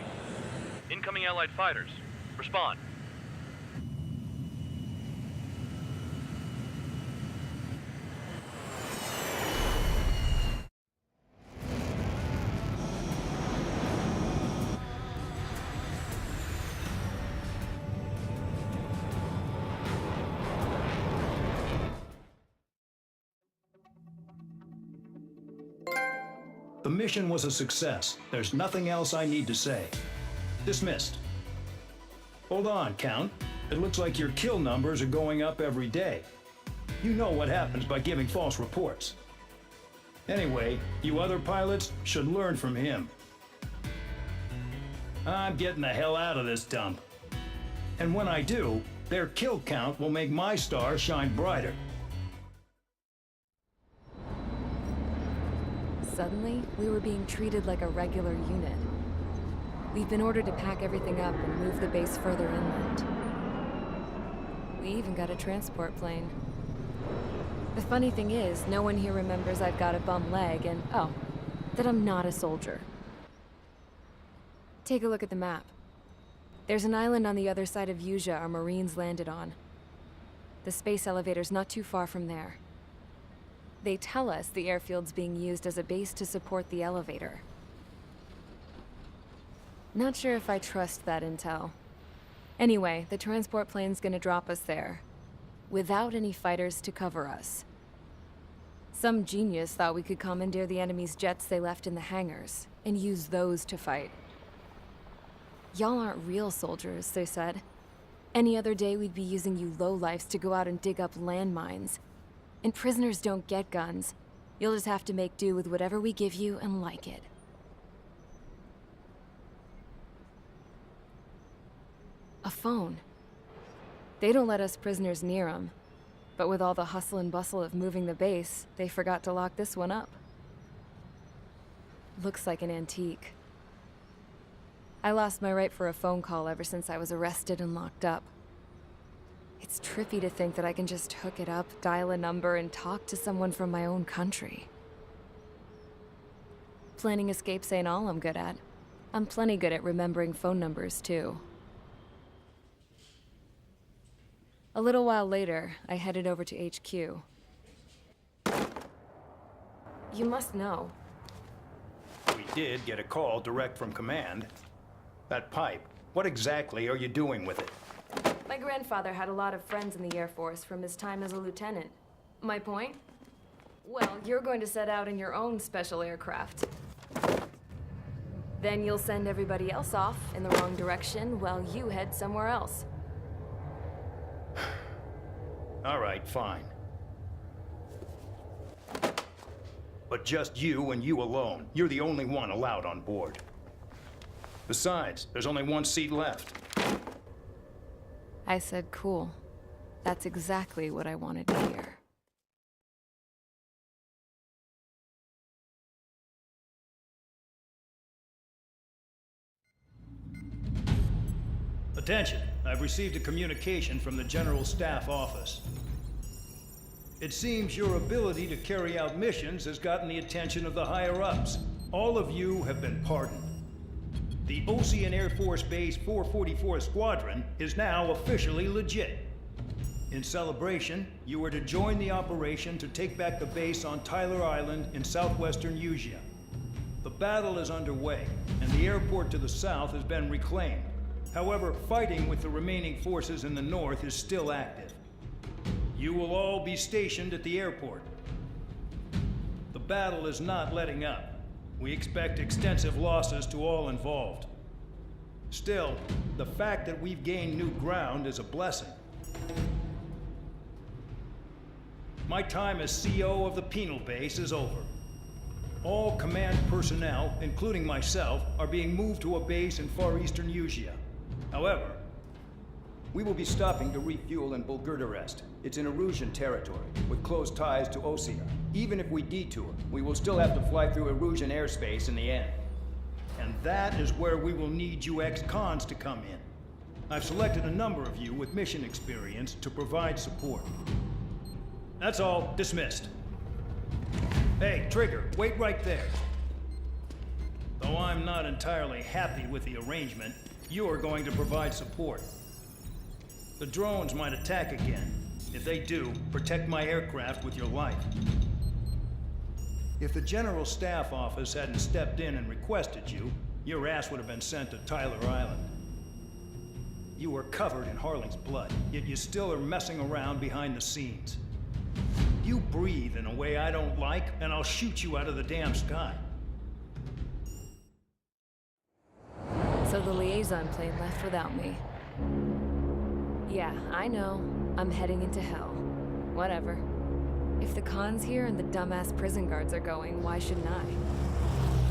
Incoming Allied fighters. Respond. The mission was a success. There's nothing else I need to say. Dismissed. Hold on, Count. It looks like your kill numbers are going up every day. You know what happens by giving false reports. Anyway, you other pilots should learn from him. I'm getting the hell out of this dump. And when I do, their kill count will make my star shine brighter. Suddenly, we were being treated like a regular unit. We've been ordered to pack everything up and move the base further inland. We even got a transport plane. The funny thing is, no one here remembers I've got a bum leg and, oh, that I'm not a soldier. Take a look at the map. There's an island on the other side of Uja our Marines landed on. The space elevator's not too far from there. They tell us the airfield's being used as a base to support the elevator. Not sure if I trust that intel. Anyway, the transport plane's gonna drop us there, without any fighters to cover us. Some genius thought we could commandeer the enemy's jets they left in the hangars, and use those to fight. Y'all aren't real soldiers, they said. Any other day we'd be using you lowlifes to go out and dig up landmines. And prisoners don't get guns. You'll just have to make do with whatever we give you and like it. A phone. They don't let us prisoners near them. But with all the hustle and bustle of moving the base, they forgot to lock this one up. Looks like an antique. I lost my right for a phone call ever since I was arrested and locked up. It's trippy to think that I can just hook it up, dial a number, and talk to someone from my own country. Planning escapes ain't all I'm good at. I'm plenty good at remembering phone numbers, too. A little while later, I headed over to HQ. You must know. We did get a call direct from command. That pipe, what exactly are you doing with it? My grandfather had a lot of friends in the Air Force from his time as a lieutenant. My point? Well, you're going to set out in your own special aircraft. Then you'll send everybody else off in the wrong direction while you head somewhere else. All right, fine. But just you and you alone. You're the only one allowed on board. Besides, there's only one seat left. I said cool. That's exactly what I wanted to hear. Attention, I've received a communication from the General Staff Office. It seems your ability to carry out missions has gotten the attention of the higher-ups. All of you have been pardoned. The Ocean Air Force Base 444 Squadron is now officially legit. In celebration, you are to join the operation to take back the base on Tyler Island in southwestern Uja. The battle is underway, and the airport to the south has been reclaimed. However, fighting with the remaining forces in the north is still active. You will all be stationed at the airport. The battle is not letting up. We expect extensive losses to all involved. Still, the fact that we've gained new ground is a blessing. My time as CO of the penal base is over. All command personnel, including myself, are being moved to a base in far eastern Uja. However, we will be stopping to refuel in Bulgurdarest. It's in Erusian territory, with close ties to Osea. Even if we detour, we will still have to fly through Erusian airspace in the end. And that is where we will need you ex-cons to come in. I've selected a number of you with mission experience to provide support. That's all. Dismissed. Hey, Trigger, wait right there. Though I'm not entirely happy with the arrangement, you are going to provide support. The drones might attack again. If they do, protect my aircraft with your life. If the General Staff Office hadn't stepped in and requested you, your ass would have been sent to Tyler Island. You were covered in Harling's blood, yet you still are messing around behind the scenes. You breathe in a way I don't like, and I'll shoot you out of the damn sky. So the liaison plane left without me. Yeah, I know. I'm heading into hell. Whatever. If the Khan's here and the dumbass prison guards are going, why shouldn't I?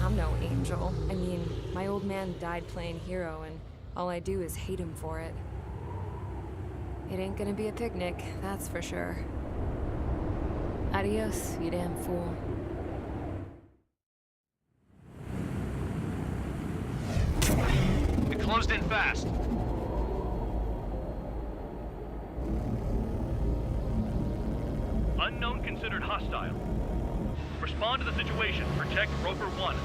I'm no angel. I mean, my old man died playing hero, and all I do is hate him for it. It ain't gonna be a picnic, that's for sure. Adios, you damn fool. It closed in fast. Unknown considered hostile. Respond to the situation. Protect Roper 1.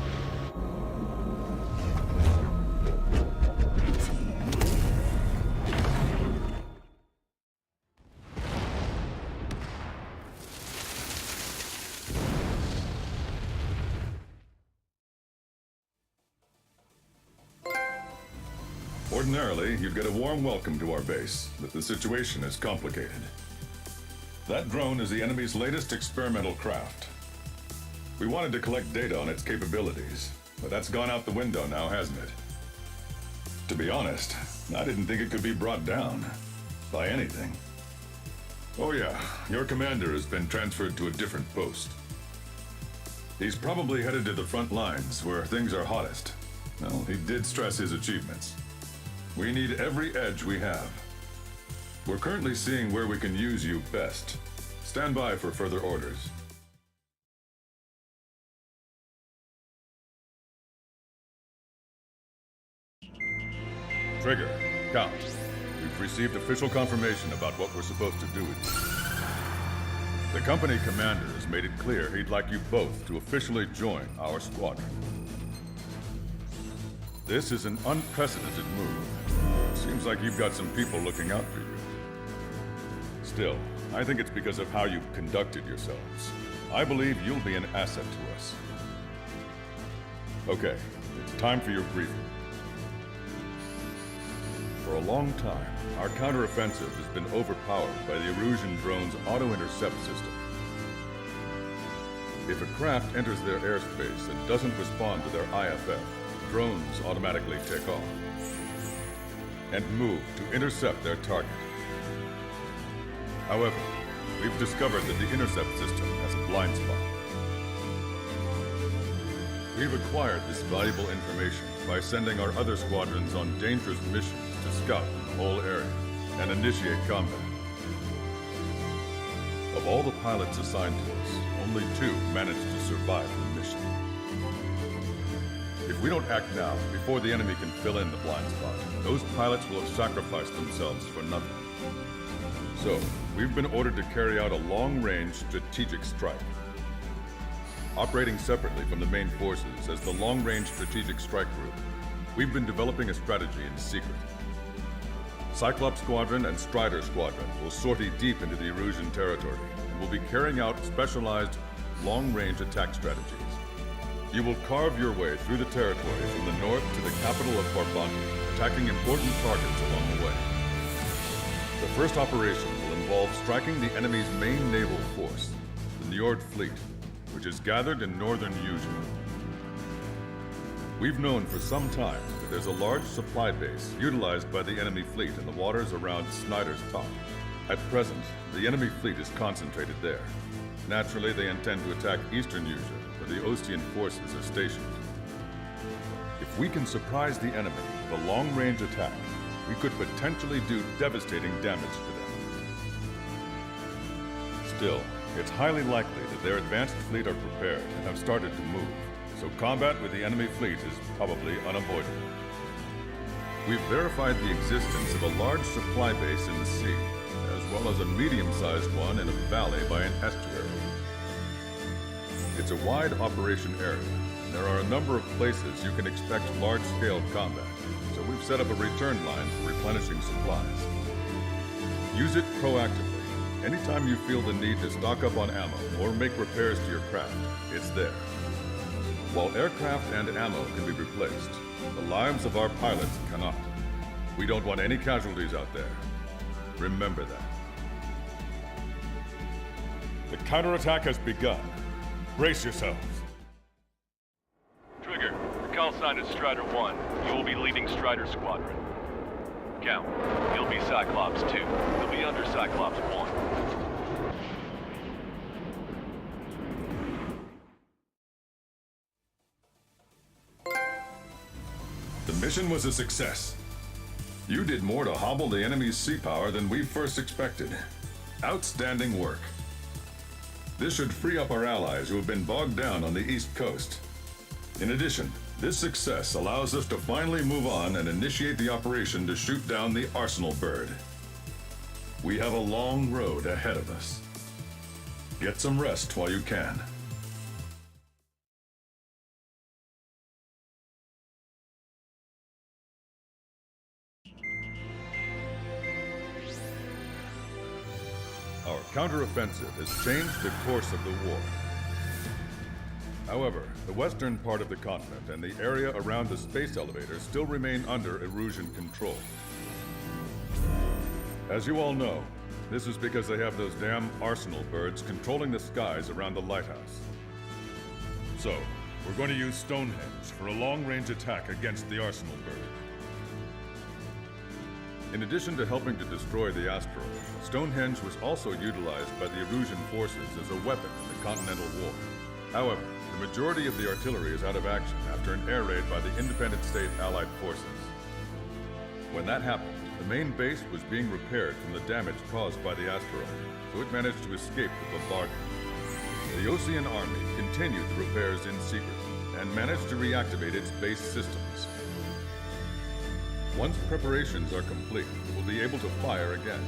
Ordinarily, you'd get a warm welcome to our base, but the situation is complicated. That drone is the enemy's latest experimental craft. We wanted to collect data on its capabilities, but that's gone out the window now, hasn't it? To be honest, I didn't think it could be brought down by anything. Oh yeah, your commander has been transferred to a different post. He's probably headed to the front lines where things are hottest. Well, he did stress his achievements. We need every edge we have. We're currently seeing where we can use you best. Stand by for further orders. Trigger, Count. We've received official confirmation about what we're supposed to do with you. The company commander has made it clear he'd like you both to officially join our squadron. This is an unprecedented move. Seems like you've got some people looking out for you. Still, I think it's because of how you've conducted yourselves. I believe you'll be an asset to us. Okay, it's time for your briefing. For a long time, our counteroffensive has been overpowered by the Erusian drone's auto-intercept system. If a craft enters their airspace and doesn't respond to their IFF, drones automatically take off and move to intercept their target. However, we've discovered that the intercept system has a blind spot. We've acquired this valuable information by sending our other squadrons on dangerous missions to scout the whole area and initiate combat. Of all the pilots assigned to us, only 2 managed to survive the mission. If we don't act now, before the enemy can fill in the blind spot, those pilots will have sacrificed themselves for nothing. So, we've been ordered to carry out a long-range strategic strike. Operating separately from the main forces as the Long-Range Strategic Strike Group, we've been developing a strategy in secret. Cyclops Squadron and Strider Squadron will sortie deep into the Erusian territory and will be carrying out specialized long-range attack strategies. You will carve your way through the territory from the north to the capital of Barbanti, attacking important targets along the way. The first operation will involve striking the enemy's main naval force, the Njord Fleet, which is gathered in northern Eugene. We've known for some time that there's a large supply base utilized by the enemy fleet in the waters around Snyder's Top. At present, the enemy fleet is concentrated there. Naturally, they intend to attack eastern Eugene, where the Ostian forces are stationed. If we can surprise the enemy with a long-range attack, we could potentially do devastating damage to them. Still, it's highly likely that their advanced fleet are prepared and have started to move, so combat with the enemy fleet is probably unavoidable. We've verified the existence of a large supply base in the sea, as well as a medium-sized one in a valley by an estuary. It's a wide operation area, and there are a number of places you can expect large-scale combat, so we've set up a return line for replenishing supplies. Use it proactively. Anytime you feel the need to stock up on ammo or make repairs to your craft, it's there. While aircraft and ammo can be replaced, the lives of our pilots cannot. We don't want any casualties out there. Remember that. The counterattack has begun. Brace yourselves. Trigger, recon call sign is Strider 1. You will be leading Strider Squadron. Count. You'll be Cyclops 2. You'll be under Cyclops 1. The mission was a success. You did more to hobble the enemy's sea power than we first expected. Outstanding work. This should free up our allies who have been bogged down on the East Coast. In addition, this success allows us to finally move on and initiate the operation to shoot down the Arsenal bird. We have a long road ahead of us. Get some rest while you can. Our counteroffensive has changed the course of the war. However, the western part of the continent and the area around the space elevator still remain under Erusian control. As you all know, this is because they have those damn Arsenal birds controlling the skies around the lighthouse. So, we're going to use Stonehenge for a long-range attack against the Arsenal bird. In addition to helping to destroy the asteroid, Stonehenge was also utilized by the Erusian forces as a weapon in the Continental War. However, the majority of the artillery is out of action after an air raid by the independent state Allied forces. When that happened, the main base was being repaired from the damage caused by the asteroid, so it managed to escape the bombardment. The Osean Army continued the repairs in secret and managed to reactivate its base systems. Once preparations are complete, it will be able to fire again.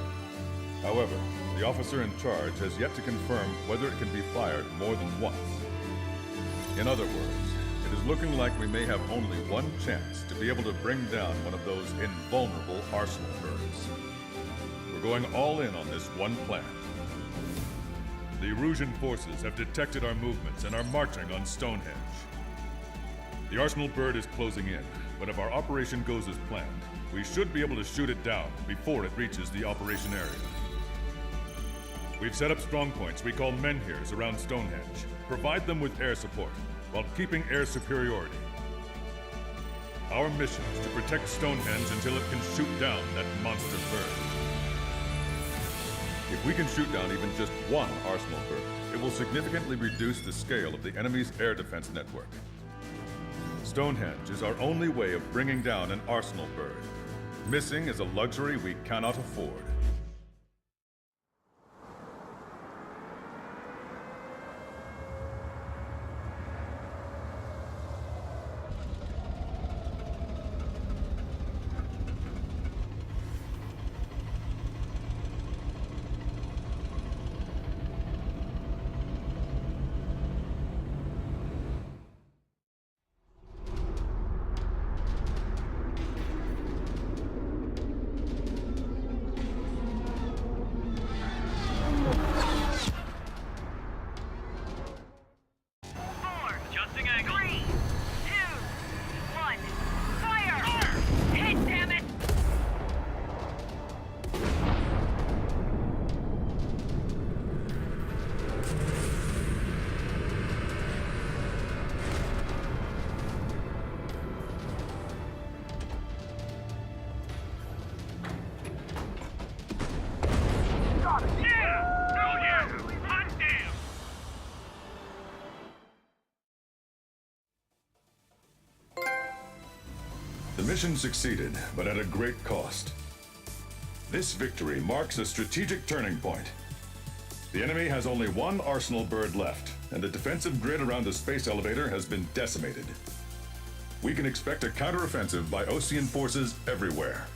However, the officer in charge has yet to confirm whether it can be fired more than once. In other words, it is looking like we may have only one chance to be able to bring down one of those invulnerable Arsenal birds. We're going all in on this one plan. The Erusian forces have detected our movements and are marching on Stonehenge. The Arsenal bird is closing in, but if our operation goes as planned, we should be able to shoot it down before it reaches the operation area. We've set up strong points we call menhirs around Stonehenge. Provide them with air support, while keeping air superiority. Our mission is to protect Stonehenge until it can shoot down that monster bird. If we can shoot down even just one Arsenal bird, it will significantly reduce the scale of the enemy's air defense network. Stonehenge is our only way of bringing down an Arsenal bird. Missing is a luxury we cannot afford. The mission succeeded, but at a great cost. This victory marks a strategic turning point. The enemy has only one Arsenal bird left, and the defensive grid around the space elevator has been decimated. We can expect a counteroffensive by Osean forces everywhere.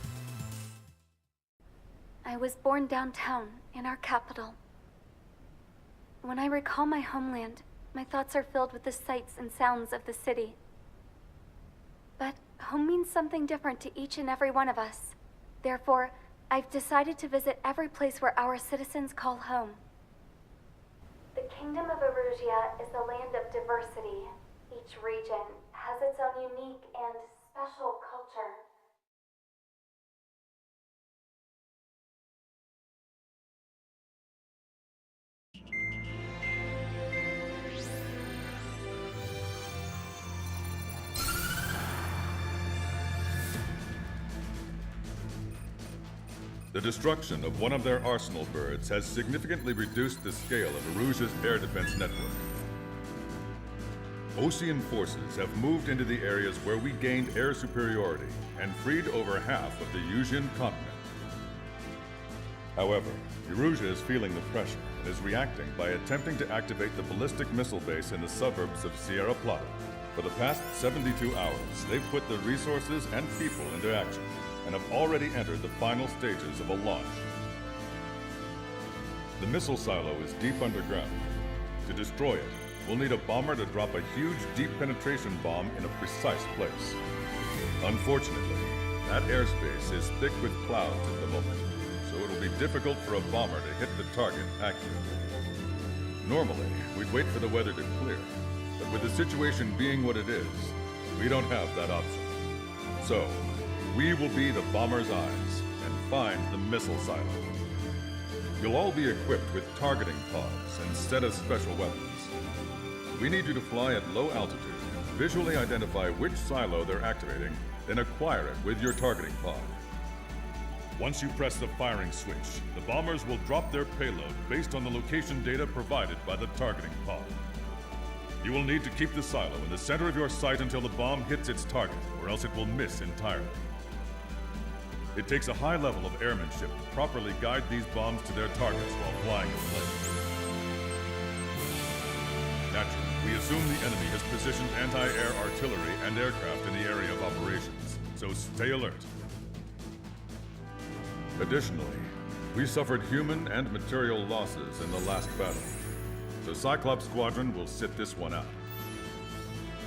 I was born downtown, in our capital. When I recall my homeland, my thoughts are filled with the sights and sounds of the city. But home means something different to each and every one of us. Therefore, I've decided to visit every place where our citizens call home. The Kingdom of Erusia is a land of diversity. Each region has its own unique and special culture. The destruction of one of their arsenal birds has significantly reduced the scale of Erusia's air defense network. Osean forces have moved into the areas where we gained air superiority and freed over half of the Eusian continent. However, Erusia is feeling the pressure and is reacting by attempting to activate the ballistic missile base in the suburbs of Sierra Plata. For the past 72 hours, they've put the resources and people into action and have already entered the final stages of a launch. The missile silo is deep underground. To destroy it, we'll need a bomber to drop a huge deep penetration bomb in a precise place. Unfortunately, that airspace is thick with clouds at the moment, so it'll be difficult for a bomber to hit the target accurately. Normally, we'd wait for the weather to clear, but with the situation being what it is, we don't have that option. So, we will be the bomber's eyes and find the missile silo. You'll all be equipped with targeting pods instead of special weapons. We need you to fly at low altitude, visually identify which silo they're activating, then acquire it with your targeting pod. Once you press the firing switch, the bombers will drop their payload based on the location data provided by the targeting pod. You will need to keep the silo in the center of your sight until the bomb hits its target, or else it will miss entirely. It takes a high level of airmanship to properly guide these bombs to their targets while flying a plane. Naturally, we assume the enemy has positioned anti-air artillery and aircraft in the area of operations, so stay alert. Additionally, we suffered human and material losses in the last battle, so Cyclops Squadron will sit this one out.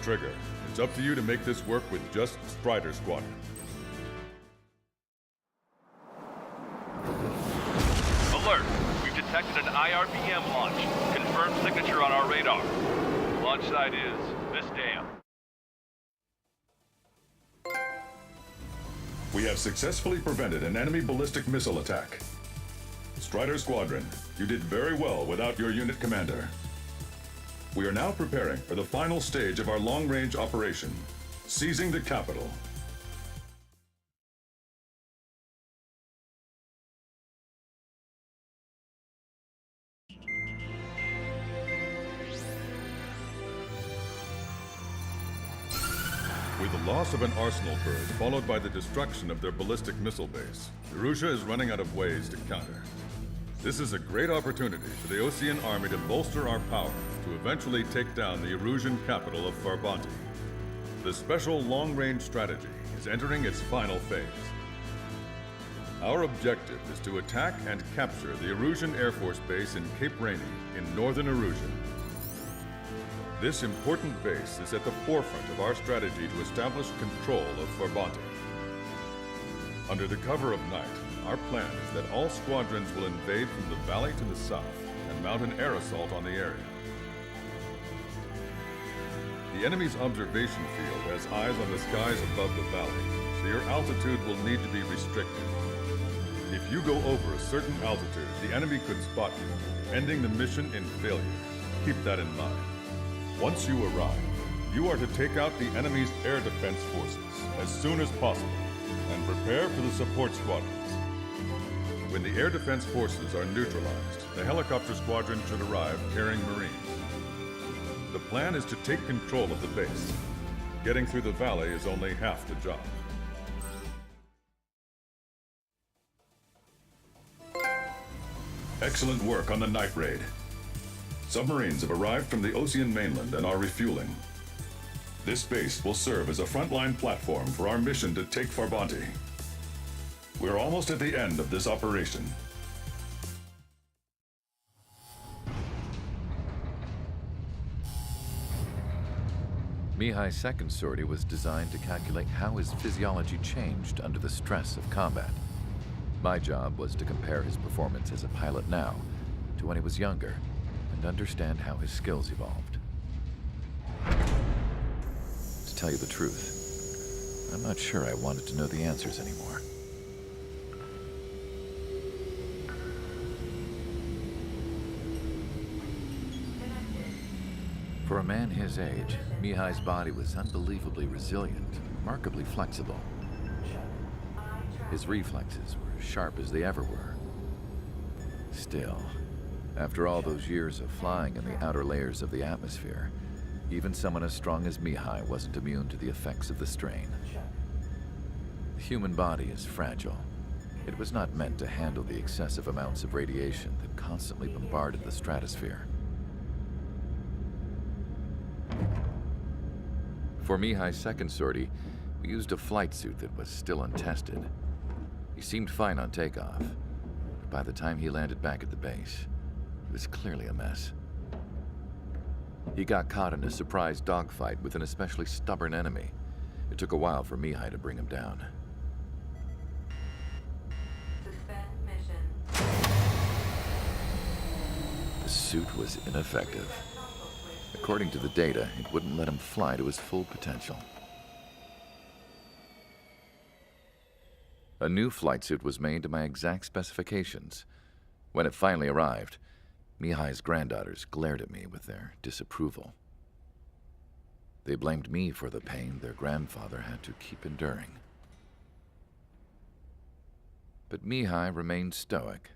Trigger, it's up to you to make this work with just Strider Squadron. Alert! We've detected an IRBM launch. Confirmed signature on our radar. Launch site is this dam. We have successfully prevented an enemy ballistic missile attack. Strider Squadron, you did very well without your unit commander. We are now preparing for the final stage of our long-range operation, seizing the capital. With the loss of an arsenal bird followed by the destruction of their ballistic missile base, Erusia is running out of ways to counter. This is a great opportunity for the Osean army to bolster our power to eventually take down the Erusian capital of Farbanti. The special long-range strategy is entering its final phase. Our objective is to attack and capture the Erusian Air Force Base in Cape Rainy in northern Erusia. This important base is at the forefront of our strategy to establish control of Farbanti. Under the cover of night, our plan is that all squadrons will invade from the valley to the south and mount an air assault on the area. The enemy's observation field has eyes on the skies above the valley, so your altitude will need to be restricted. If you go over a certain altitude, the enemy could spot you, ending the mission in failure. Keep that in mind. Once you arrive, you are to take out the enemy's air defense forces as soon as possible and prepare for the support squadrons. When the air defense forces are neutralized, the helicopter squadron should arrive carrying Marines. The plan is to take control of the base. Getting through the valley is only half the job. Excellent work on the night raid. Submarines have arrived from the Osean mainland and are refueling. This base will serve as a frontline platform for our mission to take Farbanti. We're almost at the end of this operation. Mihai's second sortie was designed to calculate how his physiology changed under the stress of combat. My job was to compare his performance as a pilot now to when he was younger and understand how his skills evolved. To tell you the truth, I'm not sure I wanted to know the answers anymore. For a man his age, Mihai's body was unbelievably resilient, remarkably flexible. His reflexes were sharp as they ever were. Still, after all those years of flying in the outer layers of the atmosphere, even someone as strong as Mihai wasn't immune to the effects of the strain. The human body is fragile. It was not meant to handle the excessive amounts of radiation that constantly bombarded the stratosphere. For Mihai's second sortie, we used a flight suit that was still untested. He seemed fine on takeoff, but by the time he landed back at the base, it was clearly a mess. He got caught in a surprise dogfight with an especially stubborn enemy. It took a while for Mihai to bring him down. The suit was ineffective. According to the data, it wouldn't let him fly to his full potential. A new flight suit was made to my exact specifications. When it finally arrived, Mihai's granddaughters glared at me with their disapproval. They blamed me for the pain their grandfather had to keep enduring. But Mihai remained stoic.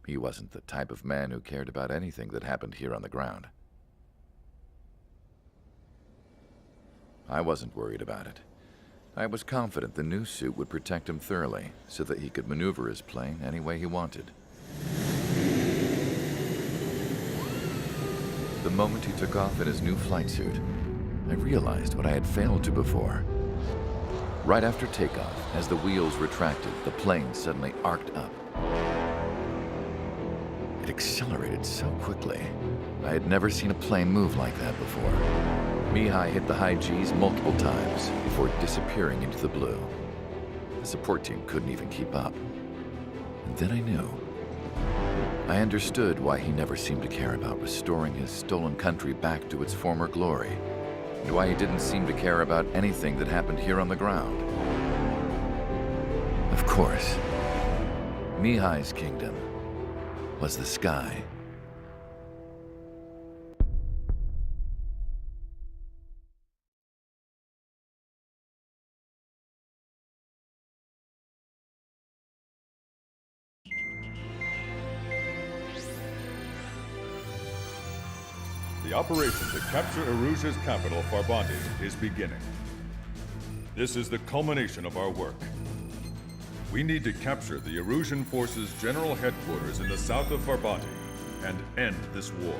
He wasn't the type of man who cared about anything that happened here on the ground. I wasn't worried about it. I was confident the new suit would protect him thoroughly so that he could maneuver his plane any way he wanted. The moment he took off in his new flight suit, I realized what I had failed to before. Right after takeoff, as the wheels retracted, the plane suddenly arced up. It accelerated so quickly. I had never seen a plane move like that before. Mihai hit the high G's multiple times before disappearing into the blue. The support team couldn't even keep up. And then I knew. I understood why he never seemed to care about restoring his stolen country back to its former glory, and why he didn't seem to care about anything that happened here on the ground. Of course, Mihai's kingdom was the sky. The operation to capture Erusia's capital, Farbanti, is beginning. This is the culmination of our work. We need to capture the Erusian forces' general headquarters in the south of Farbanti and end this war.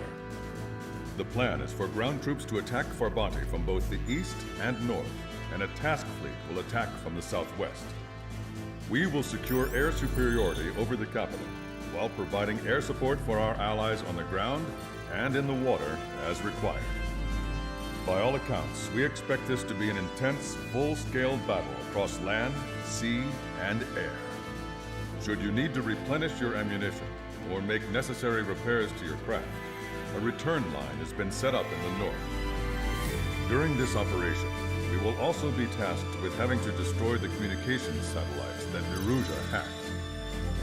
The plan is for ground troops to attack Farbanti from both the east and north, and a task fleet will attack from the southwest. We will secure air superiority over the capital, while providing air support for our allies on the ground and in the water as required. By all accounts, we expect this to be an intense, full-scale battle across land, sea, and air. Should you need to replenish your ammunition or make necessary repairs to your craft, a return line has been set up in the north. During this operation, we will also be tasked with having to destroy the communications satellites that Erusia hacked.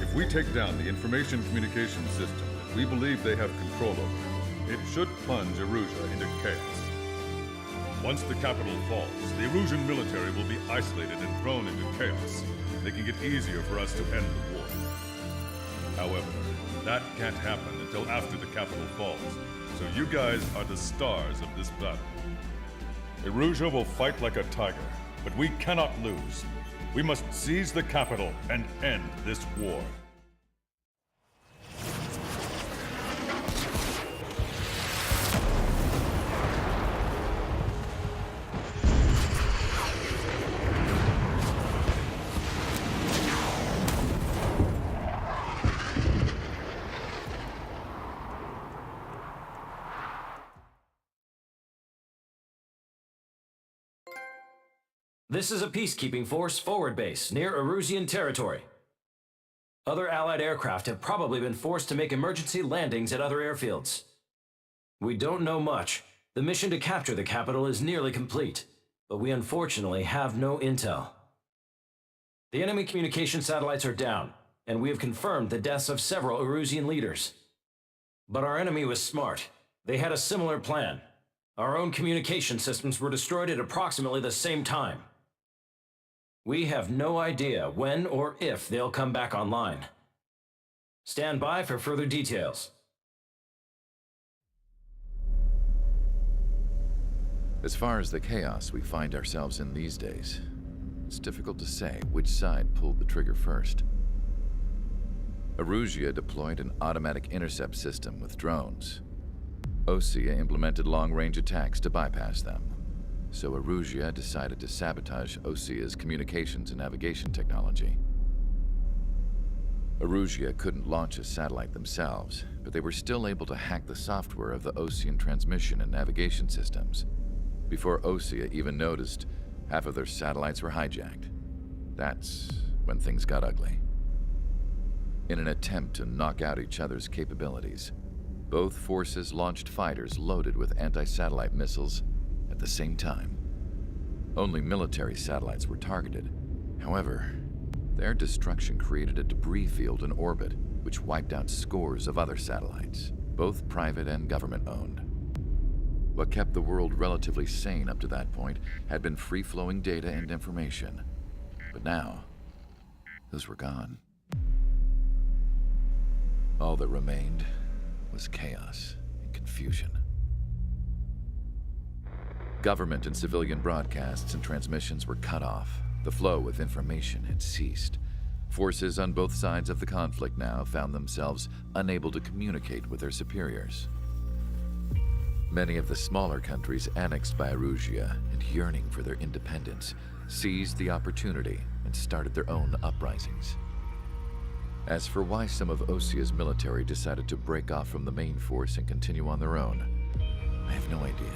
If we take down the information communication system that we believe they have control over, it should plunge Erusia into chaos. Once the capital falls, the Erusian military will be isolated and thrown into chaos, making it easier for us to end the war. However, that can't happen until after the capital falls, so you guys are the stars of this battle. Erusia will fight like a tiger, but we cannot lose. We must seize the capital and end this war. This is a peacekeeping force forward base near Erusian territory. Other Allied aircraft have probably been forced to make emergency landings at other airfields. We don't know much. The mission to capture the capital is nearly complete, but we unfortunately have no intel. The enemy communication satellites are down, and we have confirmed the deaths of several Erusian leaders. But our enemy was smart. They had a similar plan. Our own communication systems were destroyed at approximately the same time. We have no idea when or if they'll come back online. Stand by for further details. As far as the chaos we find ourselves in these days, it's difficult to say which side pulled the trigger first. Erusia deployed an automatic intercept system with drones. Osea implemented long-range attacks to bypass them. So Erusia decided to sabotage Osea's communications and navigation technology. Erusia couldn't launch a satellite themselves, but they were still able to hack the software of the Osean transmission and navigation systems. Before Osea even noticed, half of their satellites were hijacked. That's when things got ugly. In an attempt to knock out each other's capabilities, both forces launched fighters loaded with anti-satellite missiles at the same time. Only military satellites were targeted. However, their destruction created a debris field in orbit, which wiped out scores of other satellites, both private and government-owned. What kept the world relatively sane up to that point had been free-flowing data and information. But now, those were gone. All that remained was chaos and confusion. Government and civilian broadcasts and transmissions were cut off. The flow of information had ceased. Forces on both sides of the conflict now found themselves unable to communicate with their superiors. Many of the smaller countries annexed by Erusia and yearning for their independence seized the opportunity and started their own uprisings. As for why some of Osea's military decided to break off from the main force and continue on their own, I have no idea.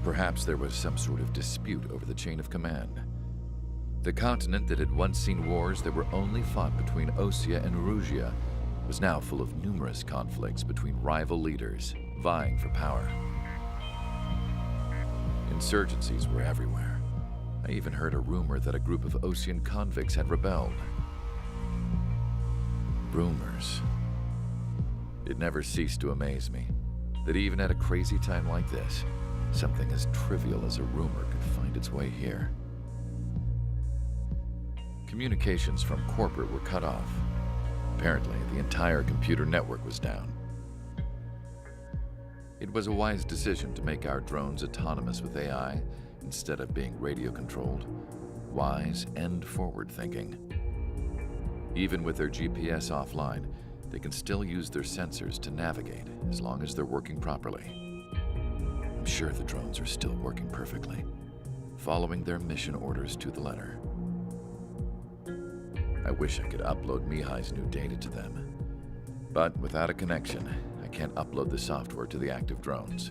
Perhaps there was some sort of dispute over the chain of command. The continent that had once seen wars that were only fought between Osea and Erusia was now full of numerous conflicts between rival leaders vying for power. Insurgencies were everywhere. I even heard a rumor that a group of Osean convicts had rebelled. Rumors. It never ceased to amaze me that even at a crazy time like this, something as trivial as a rumor could find its way here. Communications from corporate were cut off. Apparently, the entire computer network was down. It was a wise decision to make our drones autonomous with AI instead of being radio-controlled. Wise and forward-thinking. Even with their GPS offline, they can still use their sensors to navigate as long as they're working properly. I'm sure the drones are still working perfectly, following their mission orders to the letter. I wish I could upload Mihai's new data to them. But without a connection, I can't upload the software to the active drones.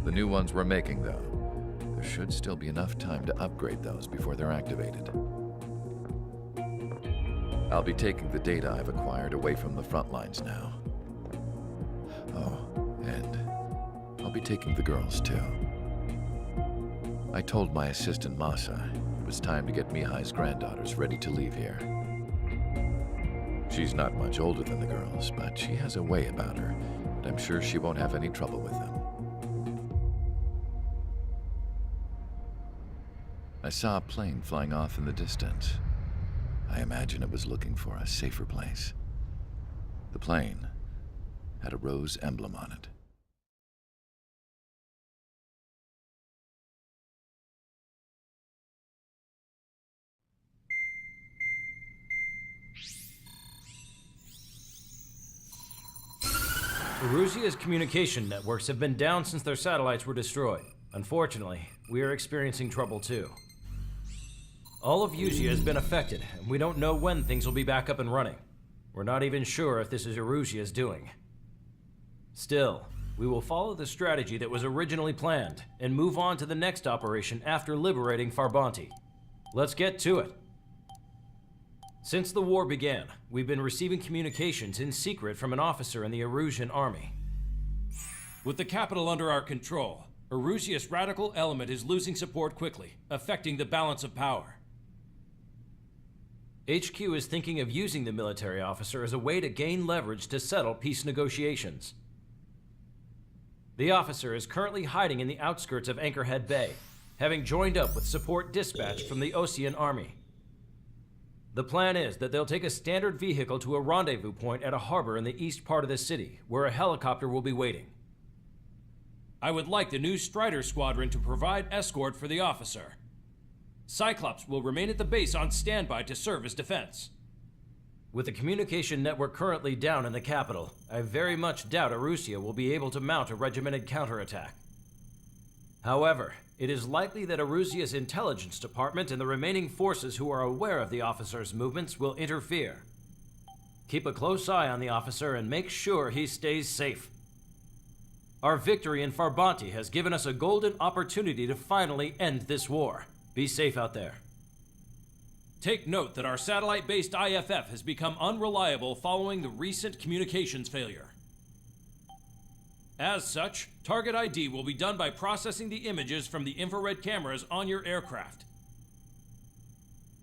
The new ones we're making, though, there should still be enough time to upgrade those before they're activated. I'll be taking the data I've acquired away from the front lines now. Oh, and I'll be taking the girls, too. I told my assistant Masa it was time to get Mihai's granddaughters ready to leave here. She's not much older than the girls, but she has a way about her, and I'm sure she won't have any trouble with them. I saw a plane flying off in the distance. I imagine it was looking for a safer place. The plane had a rose emblem on it. Erusia's communication networks have been down since their satellites were destroyed. Unfortunately, we are experiencing trouble too. All of Erusia has been affected, and we don't know when things will be back up and running. We're not even sure if this is Erusia's doing. Still, we will follow the strategy that was originally planned and move on to the next operation after liberating Farbanti. Let's get to it. Since the war began, we've been receiving communications in secret from an officer in the Erusian army. With the capital under our control, Erusia's radical element is losing support quickly, affecting the balance of power. HQ is thinking of using the military officer as a way to gain leverage to settle peace negotiations. The officer is currently hiding in the outskirts of Anchorhead Bay. having joined up with support dispatch from the Osean Army. The plan is that they'll take a standard vehicle to a rendezvous point at a harbor in the east part of the city, where a helicopter will be waiting. I would like the new Strider Squadron to provide escort for the officer. Cyclops will remain at the base on standby to serve as defense. With the communication network currently down in the capital, I very much doubt Erusia will be able to mount a regimented counterattack. However, it is likely that Erusia's intelligence department and the remaining forces who are aware of the officer's movements will interfere. Keep a close eye on the officer and make sure he stays safe. Our victory in Farbanti has given us a golden opportunity to finally end this war. Be safe out there. Take note that our satellite-based IFF has become unreliable following the recent communications failure. As such, target ID will be done by processing the images from the infrared cameras on your aircraft.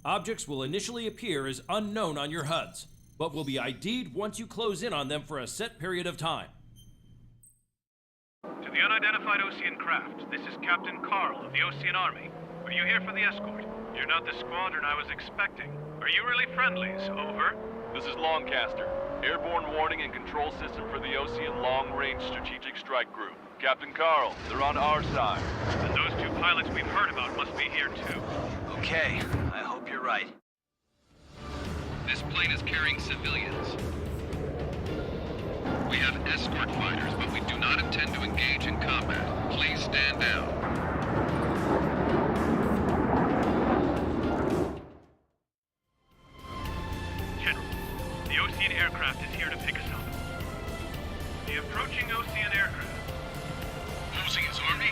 Objects will initially appear as unknown on your HUDs, but will be ID'd once you close in on them for a set period of time. To the unidentified Osean craft, this is Captain Carl of the Osean Army. Are you here for the escort? You're not the squadron I was expecting. Are you really friendlies? Over. This is Longcaster. Airborne warning and control system for the Osean Long-Range Strategic Strike Group. Captain Carl, they're on our side. And those two pilots we've heard about must be here too. Okay, I hope you're right. This plane is carrying civilians. We have escort fighters, but we do not intend to engage in combat. Please stand down. General, the Osean aircraft is here to pick us up. The approaching Osean aircraft. Osean's army?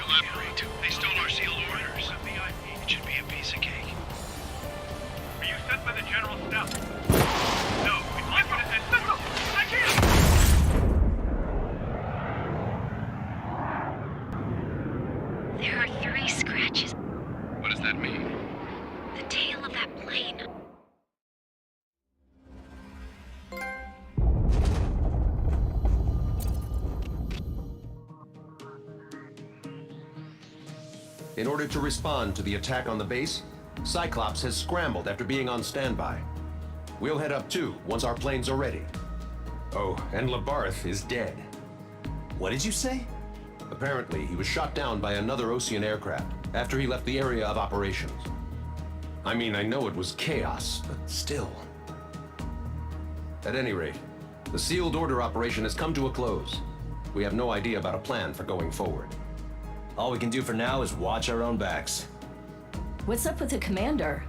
Elaborate. They stole our sealed orders. It should be a piece of cake. Are you sent by the General Staff? No, we'd like you to send... I can't! There are 3 scratches. What does that mean? The tail of that plane. In order to respond to the attack on the base, Cyclops has scrambled after being on standby. We'll head up too, once our planes are ready. Oh, and Labarth is dead. What did you say? Apparently, he was shot down by another Osean aircraft after he left the area of operations. I mean, I know it was chaos, but still. At any rate, the sealed order operation has come to a close. We have no idea about a plan for going forward. All we can do for now is watch our own backs. What's up with the commander?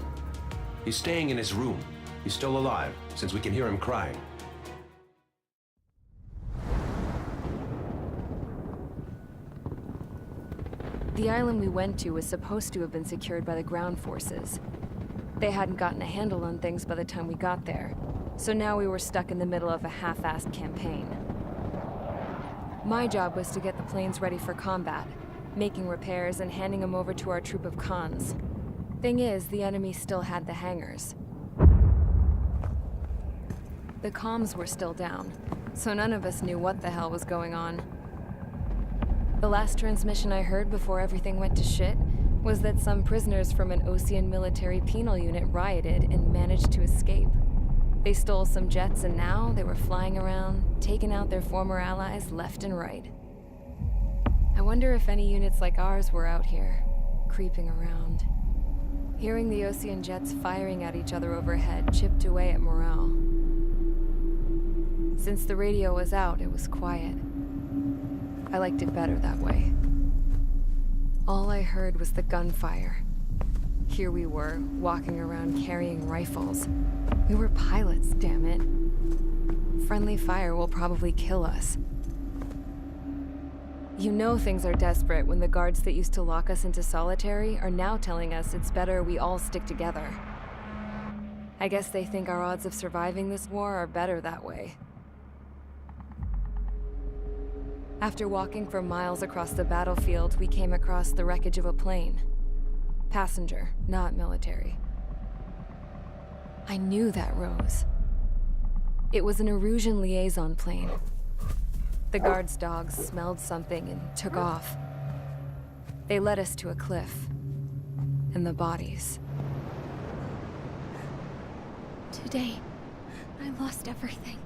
He's staying in his room. He's still alive, since we can hear him crying. The island we went to was supposed to have been secured by the ground forces. They hadn't gotten a handle on things by the time we got there, so now we were stuck in the middle of a half-assed campaign. My job was to get the planes ready for combat, making repairs and handing them over to our troop of cons. Thing is, the enemy still had the hangars. The comms were still down, so none of us knew what the hell was going on. The last transmission I heard before everything went to shit was that some prisoners from an Osean military penal unit rioted and managed to escape. They stole some jets and now they were flying around, taking out their former allies left and right. I wonder if any units like ours were out here, creeping around. Hearing the Osean jets firing at each other overhead chipped away at morale. Since the radio was out, it was quiet. I liked it better that way. All I heard was the gunfire. Here we were, walking around carrying rifles. We were pilots, damn it. Friendly fire will probably kill us. You know things are desperate when the guards that used to lock us into solitary are now telling us it's better we all stick together. I guess they think our odds of surviving this war are better that way. After walking for miles across the battlefield, we came across the wreckage of a plane. Passenger, not military. I knew that rose. It was an Erusian liaison plane. The guard's dogs smelled something and took off. They led us to a cliff. And the bodies. Today, I lost everything.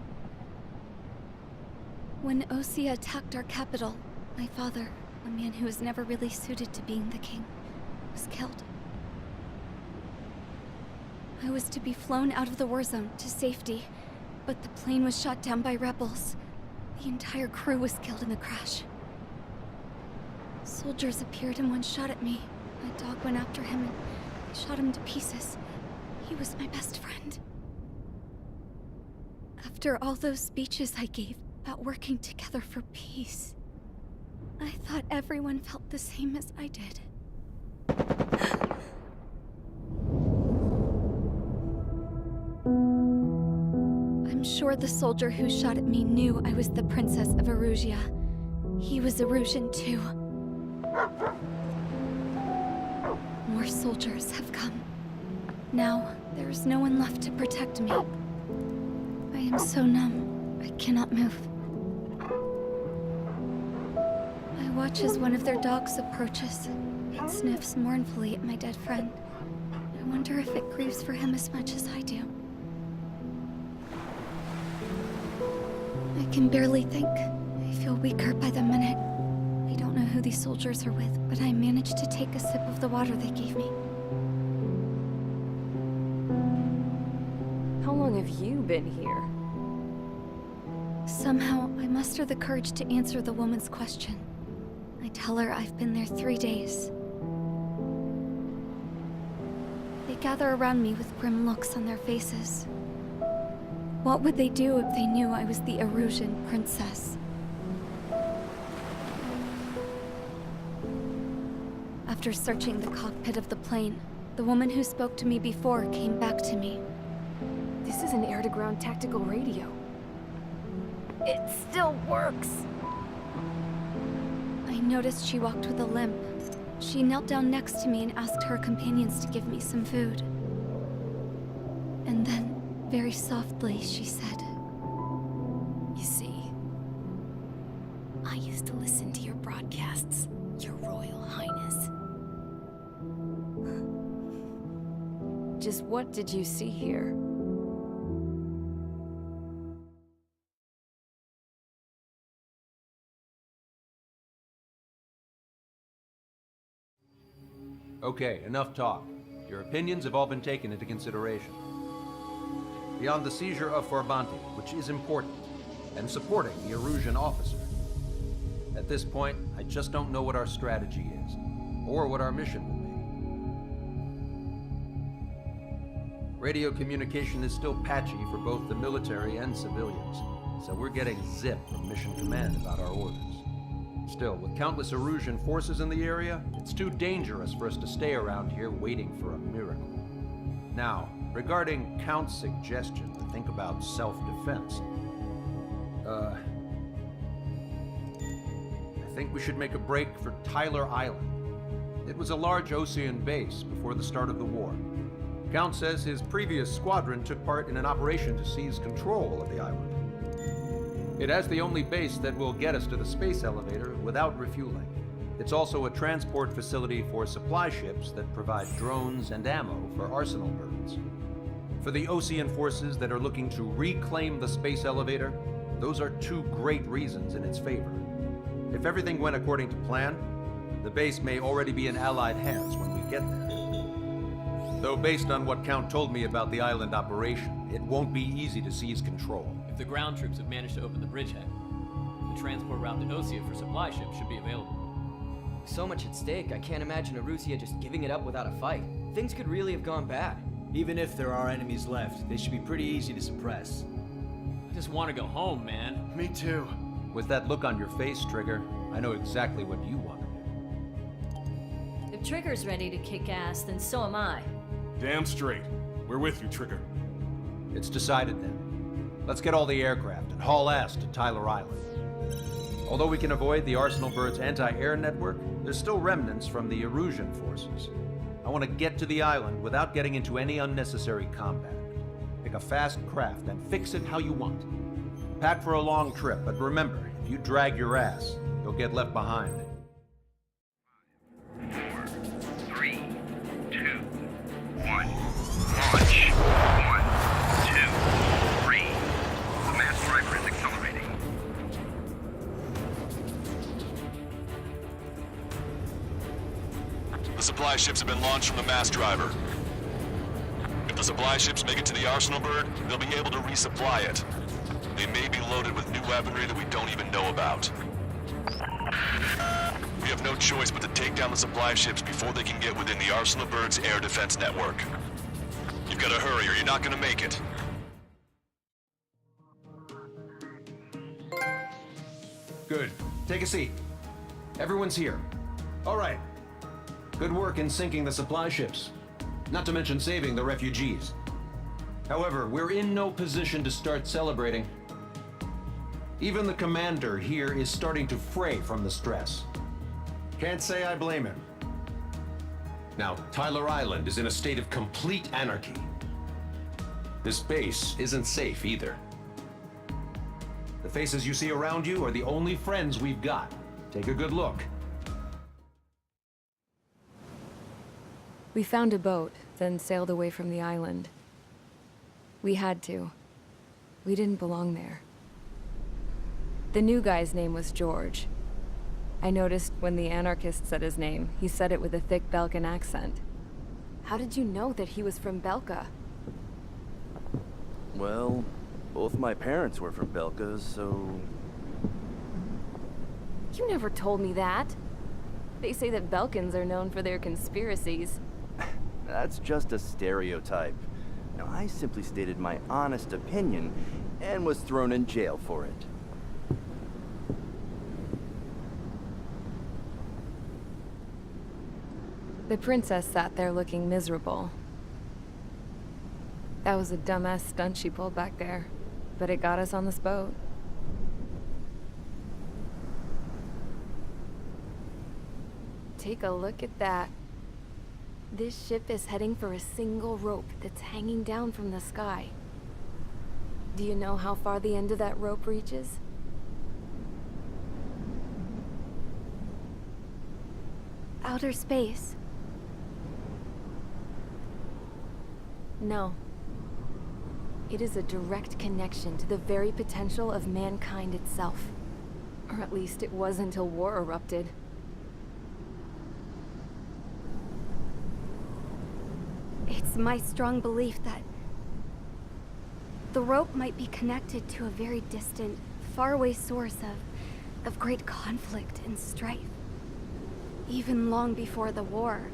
When Osea attacked our capital, my father, a man who was never really suited to being the king, was killed. I was to be flown out of the war zone to safety, but the plane was shot down by rebels. The entire crew was killed in the crash. Soldiers appeared and one shot at me. My dog went after him and I shot him to pieces. He was my best friend. After all those speeches I gave about working together for peace, I thought everyone felt the same as I did. I'm sure the soldier who shot at me knew I was the Princess of Erusia. He was Erusian too. More soldiers have come. Now, there is no one left to protect me. I am so numb, I cannot move. I watch as one of their dogs approaches. It sniffs mournfully at my dead friend. I wonder if it grieves for him as much as I do. I can barely think. I feel weaker by the minute. I don't know who these soldiers are with, but I managed to take a sip of the water they gave me. How long have you been here? Somehow, I muster the courage to answer the woman's question. I tell her I've been there 3 days. They gather around me with grim looks on their faces. What would they do if they knew I was the Erusian princess? After searching the cockpit of the plane, the woman who spoke to me before came back to me. This is an air-to-ground tactical radio. It still works! I noticed she walked with a limp. She knelt down next to me and asked her companions to give me some food. And then, very softly, she said, "You see, I used to listen to your broadcasts, Your Royal Highness." Just what did you see here? Okay, enough talk. Your opinions have all been taken into consideration. Beyond the seizure of Forbanti, which is important, and supporting the Erusian officer. At this point, I just don't know what our strategy is, or what our mission will be. Radio communication is still patchy for both the military and civilians, so we're getting zip from Mission Command about our orders. Still, with countless Erusian forces in the area, it's too dangerous for us to stay around here waiting for a miracle. Now, regarding Count's suggestion to think about self-defense, I think we should make a break for Tyler Island. It was a large Osean base before the start of the war. Count says his previous squadron took part in an operation to seize control of the island. It has the only base that will get us to the space elevator without refueling. It's also a transport facility for supply ships that provide drones and ammo for arsenal birds. For the Osean forces that are looking to reclaim the space elevator, those are two great reasons in its favor. If everything went according to plan, the base may already be in Allied hands when we get there. Though based on what Count told me about the island operation, it won't be easy to seize control. If the ground troops have managed to open the bridgehead, the transport route to Osea for supply ships should be available. With so much at stake, I can't imagine Erusia just giving it up without a fight. Things could really have gone bad. Even if there are enemies left, they should be pretty easy to suppress. I just want to go home, man. Me too. With that look on your face, Trigger, I know exactly what you want to do. If Trigger's ready to kick ass, then so am I. Damn straight. We're with you, Trigger. It's decided then. Let's get all the aircraft and haul ass to Tyler Island. Although we can avoid the Arsenal Bird's anti-air network, there's still remnants from the Erusian forces. I want to get to the island without getting into any unnecessary combat. Pick a fast craft and fix it how you want. Pack for a long trip, but remember, if you drag your ass, you'll get left behind. 1. Launch. 1, 2, 3. The mass driver is accelerating. The supply ships have been launched from the mass driver. If the supply ships make it to the arsenal bird, they'll be able to resupply it. They may be loaded with new weaponry that we don't even know about. We have no choice but to take down the supply ships before they can get within the arsenal bird's air defense network. You've got to hurry or you're not going to make it. Good. Take a seat. Everyone's here. All right. Good work in sinking the supply ships. Not to mention saving the refugees. However, we're in no position to start celebrating. Even the commander here is starting to fray from the stress. Can't say I blame him. Now, Tyler Island is in a state of complete anarchy. This base isn't safe either. The faces you see around you are the only friends we've got. Take a good look. We found a boat, then sailed away from the island. We had to. We didn't belong there. The new guy's name was George. I noticed when the anarchist said his name, he said it with a thick Belkan accent. How did you know that he was from Belka? Well, both my parents were from Belka, so... You never told me that. They say that Belkans are known for their conspiracies. That's just a stereotype. Now, I simply stated my honest opinion and was thrown in jail for it. The princess sat there looking miserable. That was a dumbass stunt she pulled back there, but it got us on this boat. Take a look at that. This ship is heading for a single rope that's hanging down from the sky. Do you know how far the end of that rope reaches? Outer space. No. It is a direct connection to the very potential of mankind itself. Or at least it was until war erupted. It's my strong belief that the rope might be connected to a very distant, faraway source of great conflict and strife. Even long before the war,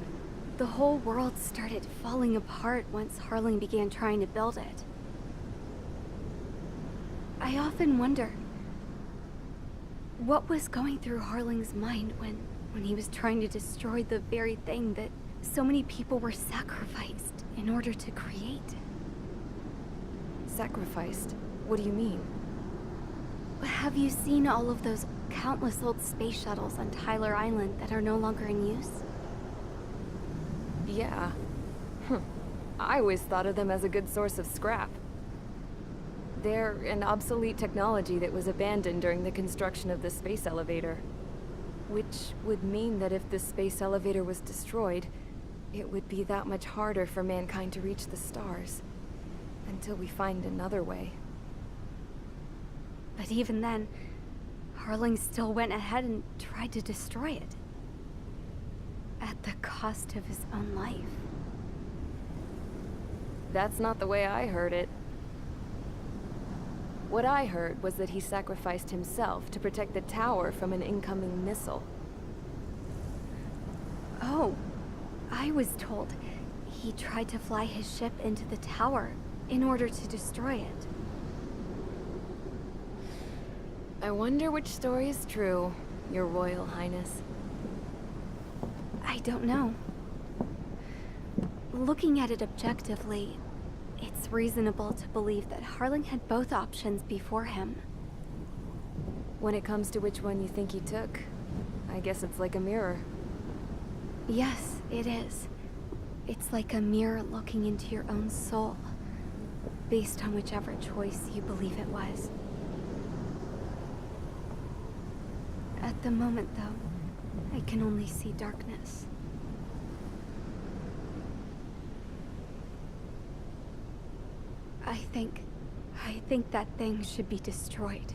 the whole world started falling apart once Harling began trying to build it. I often wonder what was going through Harling's mind when he was trying to destroy the very thing that so many people were sacrificed in order to create. Sacrificed? What do you mean? Have you seen all of those countless old space shuttles on Tyler Island that are no longer in use? Yeah. I always thought of them as a good source of scrap. They're an obsolete technology that was abandoned during the construction of the space elevator. Which would mean that if the space elevator was destroyed, it would be that much harder for mankind to reach the stars. Until we find another way. But even then, Harling still went ahead and tried to destroy it. At the cost of his own life. That's not the way I heard it. What I heard was that he sacrificed himself to protect the tower from an incoming missile. Oh, I was told he tried to fly his ship into the tower in order to destroy it. I wonder which story is true, Your Royal Highness. I don't know. Looking at it objectively, it's reasonable to believe that Harling had both options before him. When it comes to which one you think he took, I guess it's like a mirror. Yes, it is. It's like a mirror looking into your own soul, based on whichever choice you believe it was. At the moment, though, I can only see darkness. I think that thing should be destroyed.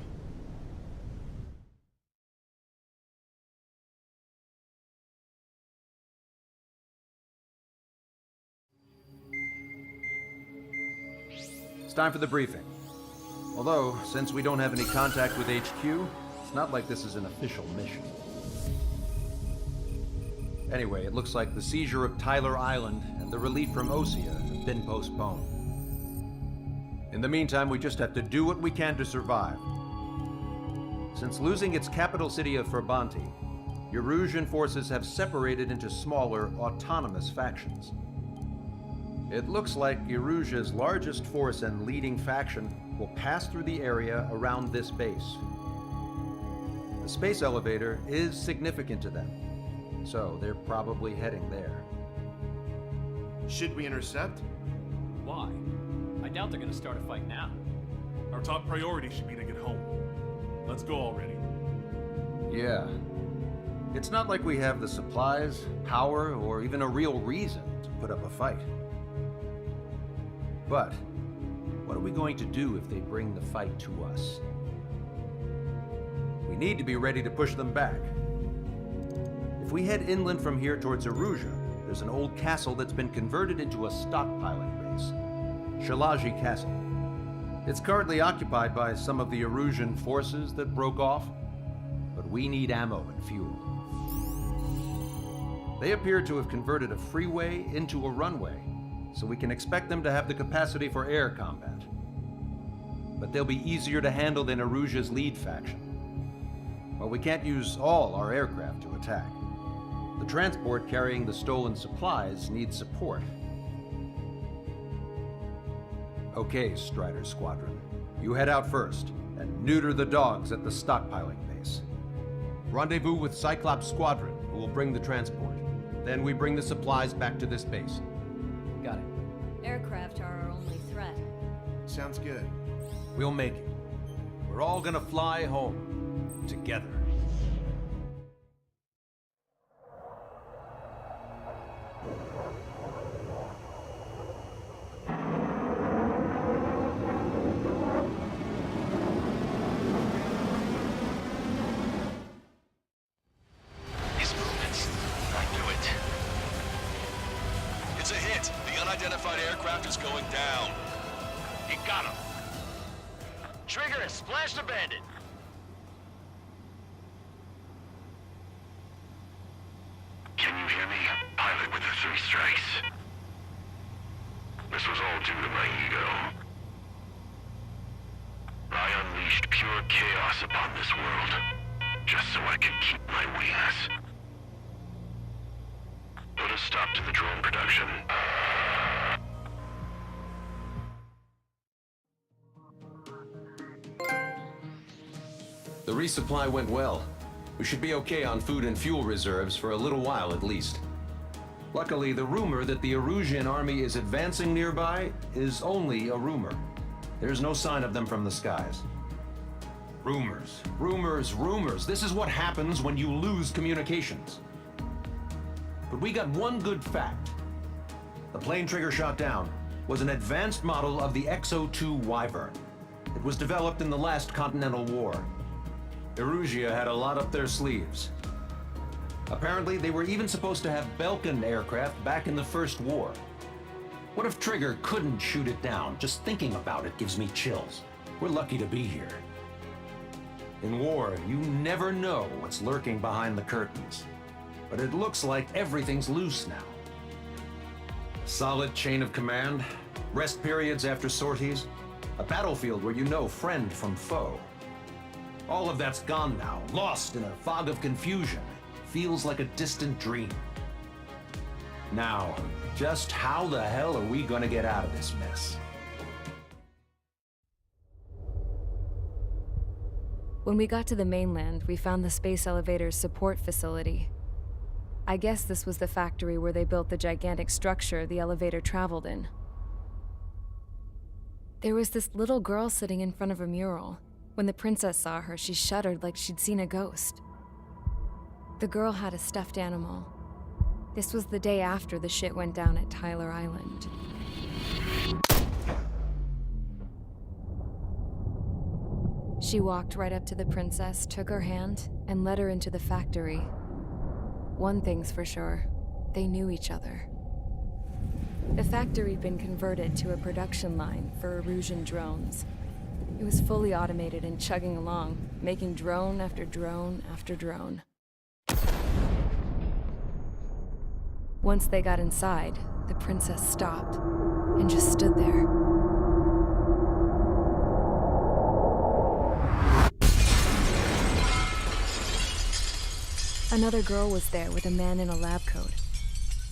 It's time for the briefing. Although, since we don't have any contact with HQ, it's not like this is an official mission. Anyway, it looks like the seizure of Tyler Island and the relief from Osea have been postponed. In the meantime, we just have to do what we can to survive. Since losing its capital city of Ferbanti, Erusian forces have separated into smaller, autonomous factions. It looks like Erusia's largest force and leading faction will pass through the area around this base. The space elevator is significant to them, so they're probably heading there. Should we intercept? Why? I doubt they're gonna start a fight now. Our top priority should be to get home. Let's go already. Yeah. It's not like we have the supplies, power, or even a real reason to put up a fight. But what are we going to do if they bring the fight to us? We need to be ready to push them back. If we head inland from here towards Erusia, there's an old castle that's been converted into a stockpiling base. Shalaji Castle. It's currently occupied by some of the Erusian forces that broke off, but we need ammo and fuel. They appear to have converted a freeway into a runway, so we can expect them to have the capacity for air combat. But they'll be easier to handle than Erusia's lead faction. Well, we can't use all our aircraft to attack. The transport carrying the stolen supplies needs support. Okay, Strider Squadron. You head out first, and neuter the dogs at the stockpiling base. Rendezvous with Cyclops Squadron, who will bring the transport. Then we bring the supplies back to this base. Got it. Aircraft are our only threat. Sounds good. We'll make it. We're all gonna fly home. Together. These movements. I knew it. It's a hit. The unidentified aircraft is going down. You got him. Trigger has splashed a bandit. Can you hear me? Pilot with the 3 strikes. This was all due to my ego. I unleashed pure chaos upon this world, just so I could keep my wings. Put a stop to the drone production. The resupply went well. We should be okay on food and fuel reserves for a little while at least. Luckily, the rumor that the Erusian army is advancing nearby is only a rumor. There's no sign of them from the skies. Rumors, rumors, rumors. This is what happens when you lose communications. But we got one good fact. The plane Trigger shot down was an advanced model of the XO-2 Wyvern. It was developed in the last Continental War. Erusia had a lot up their sleeves. Apparently, they were even supposed to have Belkin aircraft back in the First War. What if Trigger couldn't shoot it down? Just thinking about it gives me chills. We're lucky to be here. In war, you never know what's lurking behind the curtains. But it looks like everything's loose now. Solid chain of command, rest periods after sorties, a battlefield where you know friend from foe. All of that's gone now, lost in a fog of confusion. Feels like a distant dream. Now, just how the hell are we gonna get out of this mess? When we got to the mainland, we found the space elevator's support facility. I guess this was the factory where they built the gigantic structure the elevator traveled in. There was this little girl sitting in front of a mural. When the princess saw her, she shuddered like she'd seen a ghost. The girl had a stuffed animal. This was the day after the shit went down at Tyler Island. She walked right up to the princess, took her hand, and led her into the factory. One thing's for sure, they knew each other. The factory had been converted to a production line for Erusian drones. It was fully automated and chugging along, making drone after drone after drone. Once they got inside, the princess stopped and just stood there. Another girl was there with a man in a lab coat.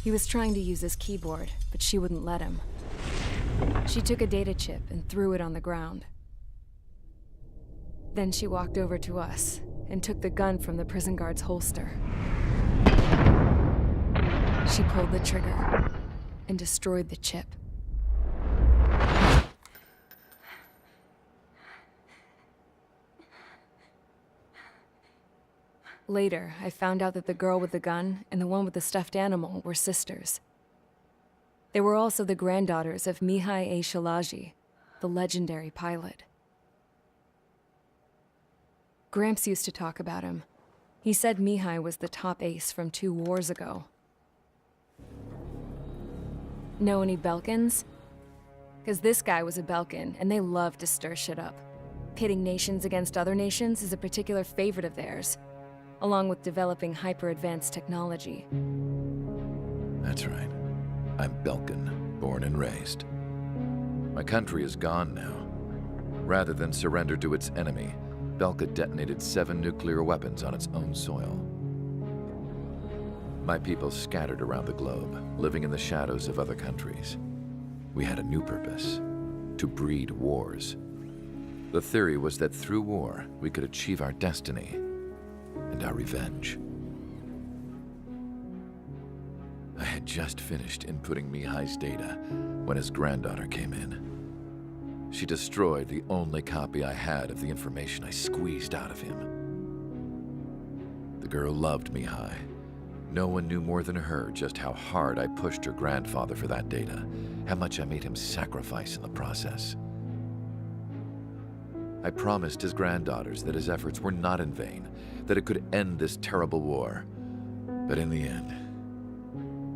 He was trying to use his keyboard, but she wouldn't let him. She took a data chip and threw it on the ground. Then she walked over to us and took the gun from the prison guard's holster. She pulled the trigger and destroyed the chip. Later, I found out that the girl with the gun and the one with the stuffed animal were sisters. They were also the granddaughters of Mihai A. Shalaji, the legendary pilot. Gramps used to talk about him. He said Mihai was the top ace from 2 wars ago. Know any Belkans? Because this guy was a Belkan, and they love to stir shit up. Pitting nations against other nations is a particular favorite of theirs, along with developing hyper-advanced technology. That's right. I'm Belkan, born and raised. My country is gone now. Rather than surrender to its enemy, Belka detonated 7 nuclear weapons on its own soil. My people scattered around the globe, living in the shadows of other countries. We had a new purpose: to breed wars. The theory was that through war, we could achieve our destiny and our revenge. I had just finished inputting Mihai's data when his granddaughter came in. She destroyed the only copy I had of the information I squeezed out of him. The girl loved Mihai. No one knew more than her just how hard I pushed her grandfather for that data, how much I made him sacrifice in the process. I promised his granddaughters that his efforts were not in vain, that it could end this terrible war. But in the end,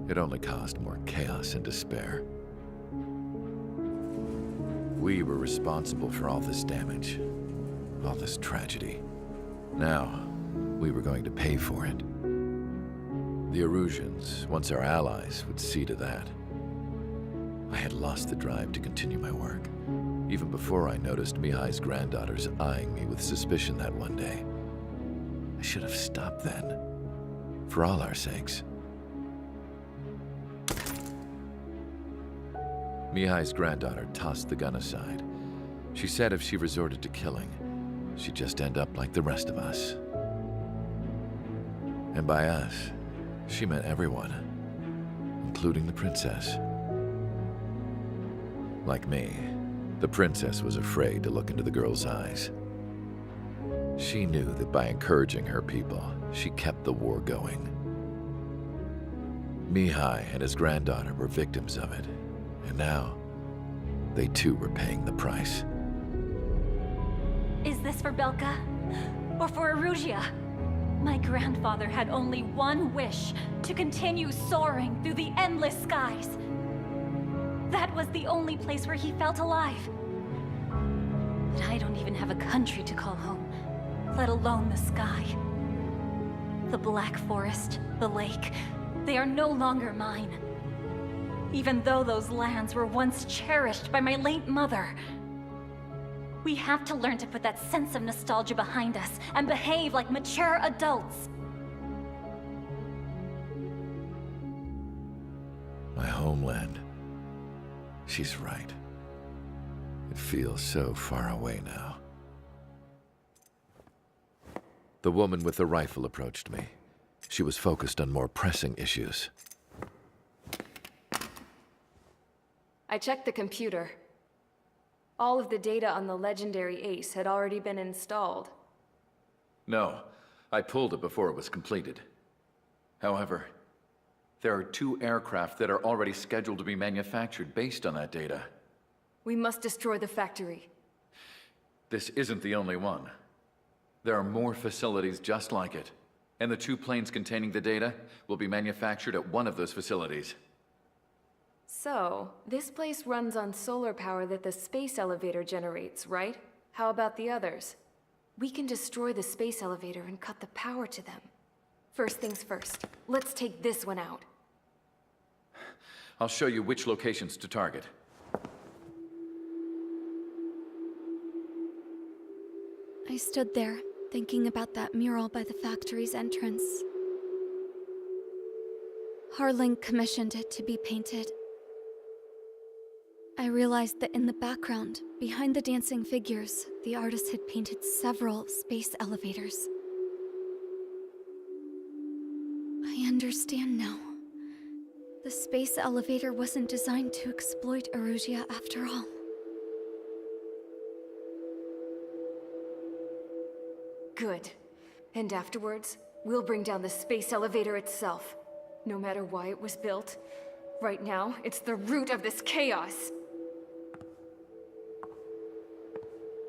it only caused more chaos and despair. We were responsible for all this damage, all this tragedy. Now, we were going to pay for it. The Erusians, once our allies, would see to that. I had lost the drive to continue my work, even before I noticed Mihai's granddaughters eyeing me with suspicion that one day. I should have stopped then, for all our sakes. Mihai's granddaughter tossed the gun aside. She said if she resorted to killing, she'd just end up like the rest of us. And by us, she meant everyone, including the princess. Like me, the princess was afraid to look into the girl's eyes. She knew that by encouraging her people, she kept the war going. Mihai and his granddaughter were victims of it, and now, they too were paying the price. Is this for Belka? Or for Erusia? My grandfather had only one wish: to continue soaring through the endless skies. That was the only place where he felt alive. But I don't even have a country to call home, let alone the sky. The Black Forest, the lake, they are no longer mine. Even though those lands were once cherished by my late mother. We have to learn to put that sense of nostalgia behind us and behave like mature adults. My homeland. She's right. It feels so far away now. The woman with the rifle approached me. She was focused on more pressing issues. I checked the computer. All of the data on the legendary Ace had already been installed. No, I pulled it before it was completed. However, there are 2 aircraft that are already scheduled to be manufactured based on that data. We must destroy the factory. This isn't the only one. There are more facilities just like it, and the 2 planes containing the data will be manufactured at one of those facilities. So, this place runs on solar power that the space elevator generates, right? How about the others? We can destroy the space elevator and cut the power to them. First things first, let's take this one out. I'll show you which locations to target. I stood there, thinking about that mural by the factory's entrance. Harling commissioned it to be painted. I realized that in the background, behind the dancing figures, the artist had painted several space elevators. I understand now. The space elevator wasn't designed to exploit Erusia after all. Good. And afterwards, we'll bring down the space elevator itself. No matter why it was built, right now, it's the root of this chaos.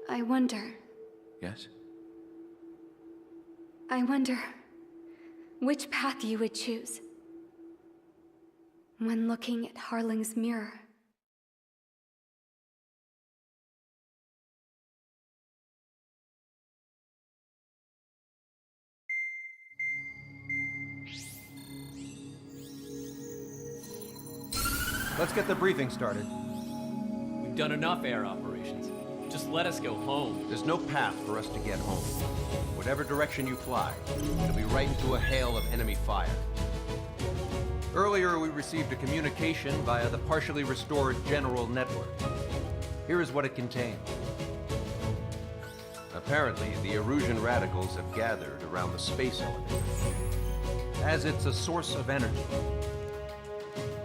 I wonder which path you would choose when looking at Harling's mirror. Let's get the briefing started. We've done enough air operations. Just let us go home. There's no path for us to get home. Whatever direction you fly, it'll be right into a hail of enemy fire. Earlier, we received a communication via the partially restored general network. Here is what it contained. Apparently, the Erusian radicals have gathered around the space elevator, as it's a source of energy.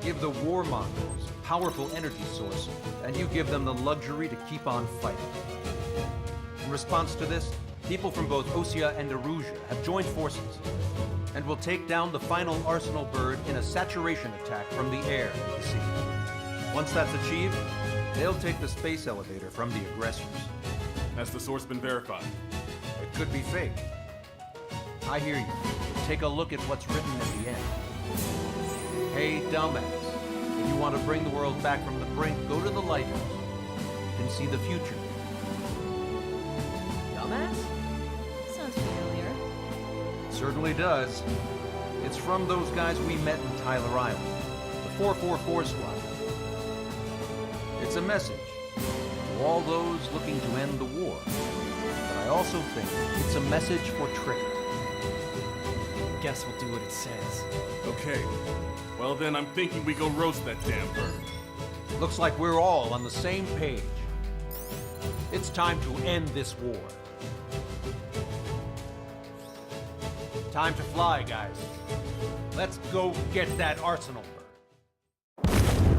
Give the warmongers a powerful energy source, and you give them the luxury to keep on fighting. In response to this, people from both Osea and Erusia have joined forces, and will take down the final Arsenal bird in a saturation attack from the air and the sea. Once that's achieved, they'll take the space elevator from the aggressors. Has the source been verified? It could be fake. I hear you. Take a look at what's written at the end. Hey, dumbass. If you want to bring the world back from the brink, go to the lighthouse. You can see the future. Dumbass? Sounds familiar. It certainly does. It's from those guys we met in Tyler Island, the 444 squad. It's a message to all those looking to end the war. But I also think it's a message for trickery. Guess we'll do what it says. Okay. Well then, I'm thinking we go roast that damn bird. Looks like we're all on the same page. It's time to end this war. Time to fly, guys. Let's go get that Arsenal bird.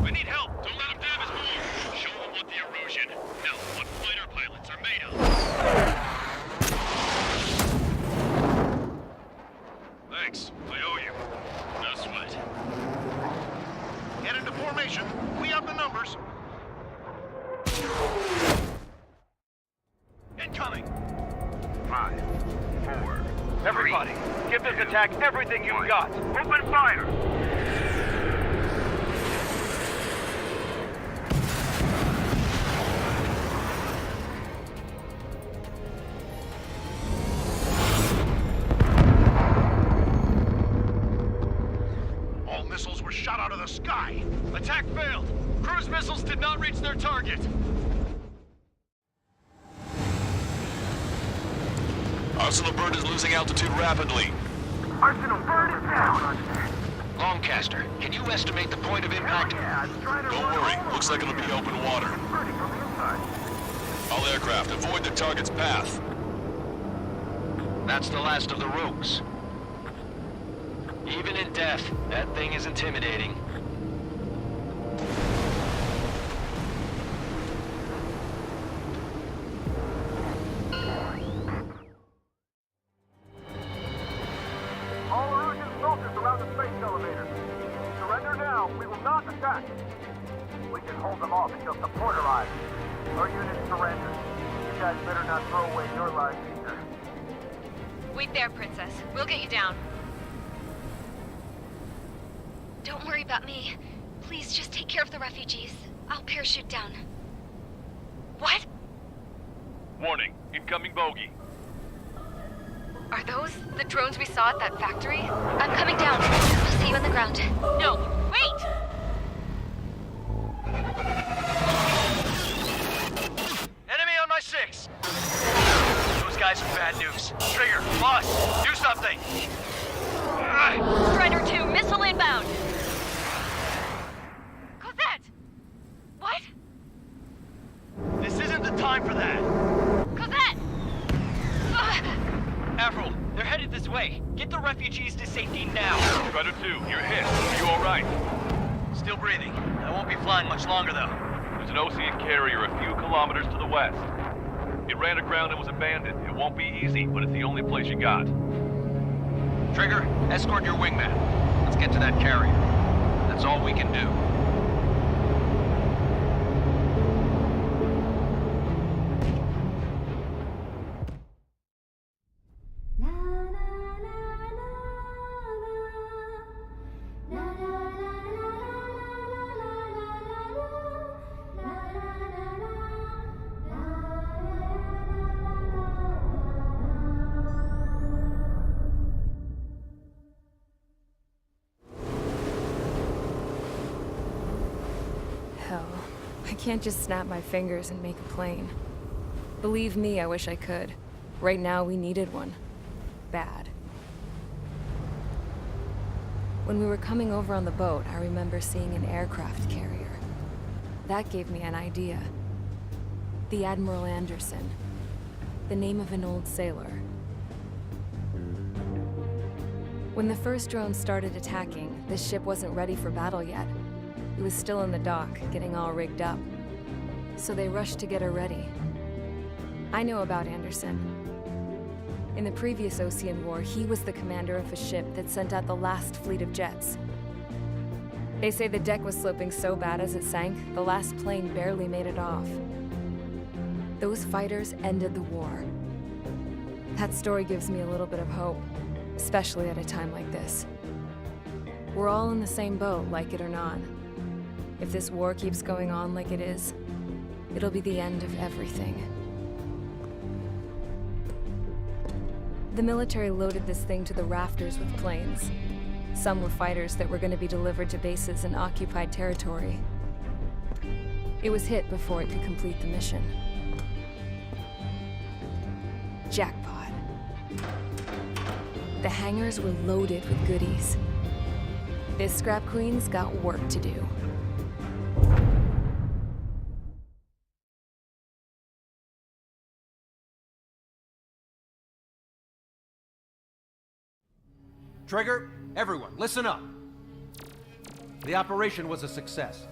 I need help! Don't let him dab his balls! Show them what the Erusian, no, what fighter pilots are made of. Thanks. I owe you. No sweat. Get into formation. We have the numbers. Incoming! 5, 4, everybody, give this attack everything you've got. Open fire! All missiles were shot out of the sky. Attack failed! Cruise missiles did not reach their target! Arsenal bird is losing altitude rapidly. Arsenal bird is down! Longcaster, can you estimate the point of impact? Don't worry, looks like it'll be open water. All aircraft, avoid the target's path. That's the last of the rogues. Even in death, that thing is intimidating. All Erusian soldiers around the space elevator. Surrender now, we will not attack. We can hold them off until support arrives. Our unit surrenders. guys better not throw away your lives either. Wait there, Princess. We'll get you down. Don't worry about me. Please just take care of the refugees. I'll parachute down. What? Warning, incoming bogey. Are those the drones we saw at that factory? I'm coming down. I'll see you on the ground. No, wait! Enemy on my 6. Those guys are bad news. Trigger, boss, do something. Strider 2, missile inbound! Cosette! What? This isn't the time for that. Cosette! Avril, they're headed this way. Get the refugees to safety now. Strider 2, you're hit. Are you alright? Still breathing. I won't be flying much longer, though. There's an Ocean carrier a few kilometers to the west. It ran aground and was abandoned. It won't be easy, but it's the only place you got. Trigger, escort your wingman. Let's get to that carrier. That's all we can do. Hell, I can't just snap my fingers and make a plane. Believe me, I wish I could. Right now, we needed one. Bad. When we were coming over on the boat, I remember seeing an aircraft carrier. That gave me an idea. The Admiral Anderson. The name of an old sailor. When the first drone started attacking, the ship wasn't ready for battle yet. It was still in the dock, getting all rigged up. So they rushed to get her ready. I know about Anderson. In the previous Ocean War, he was the commander of a ship that sent out the last fleet of jets. They say the deck was sloping so bad as it sank, the last plane barely made it off. Those fighters ended the war. That story gives me a little bit of hope, especially at a time like this. We're all in the same boat, like it or not. If this war keeps going on like it is, it'll be the end of everything. The military loaded this thing to the rafters with planes. Some were fighters that were going to be delivered to bases in occupied territory. It was hit before it could complete the mission. Jackpot. The hangars were loaded with goodies. This scrap queen's got work to do. Trigger, everyone, listen up. The operation was a success.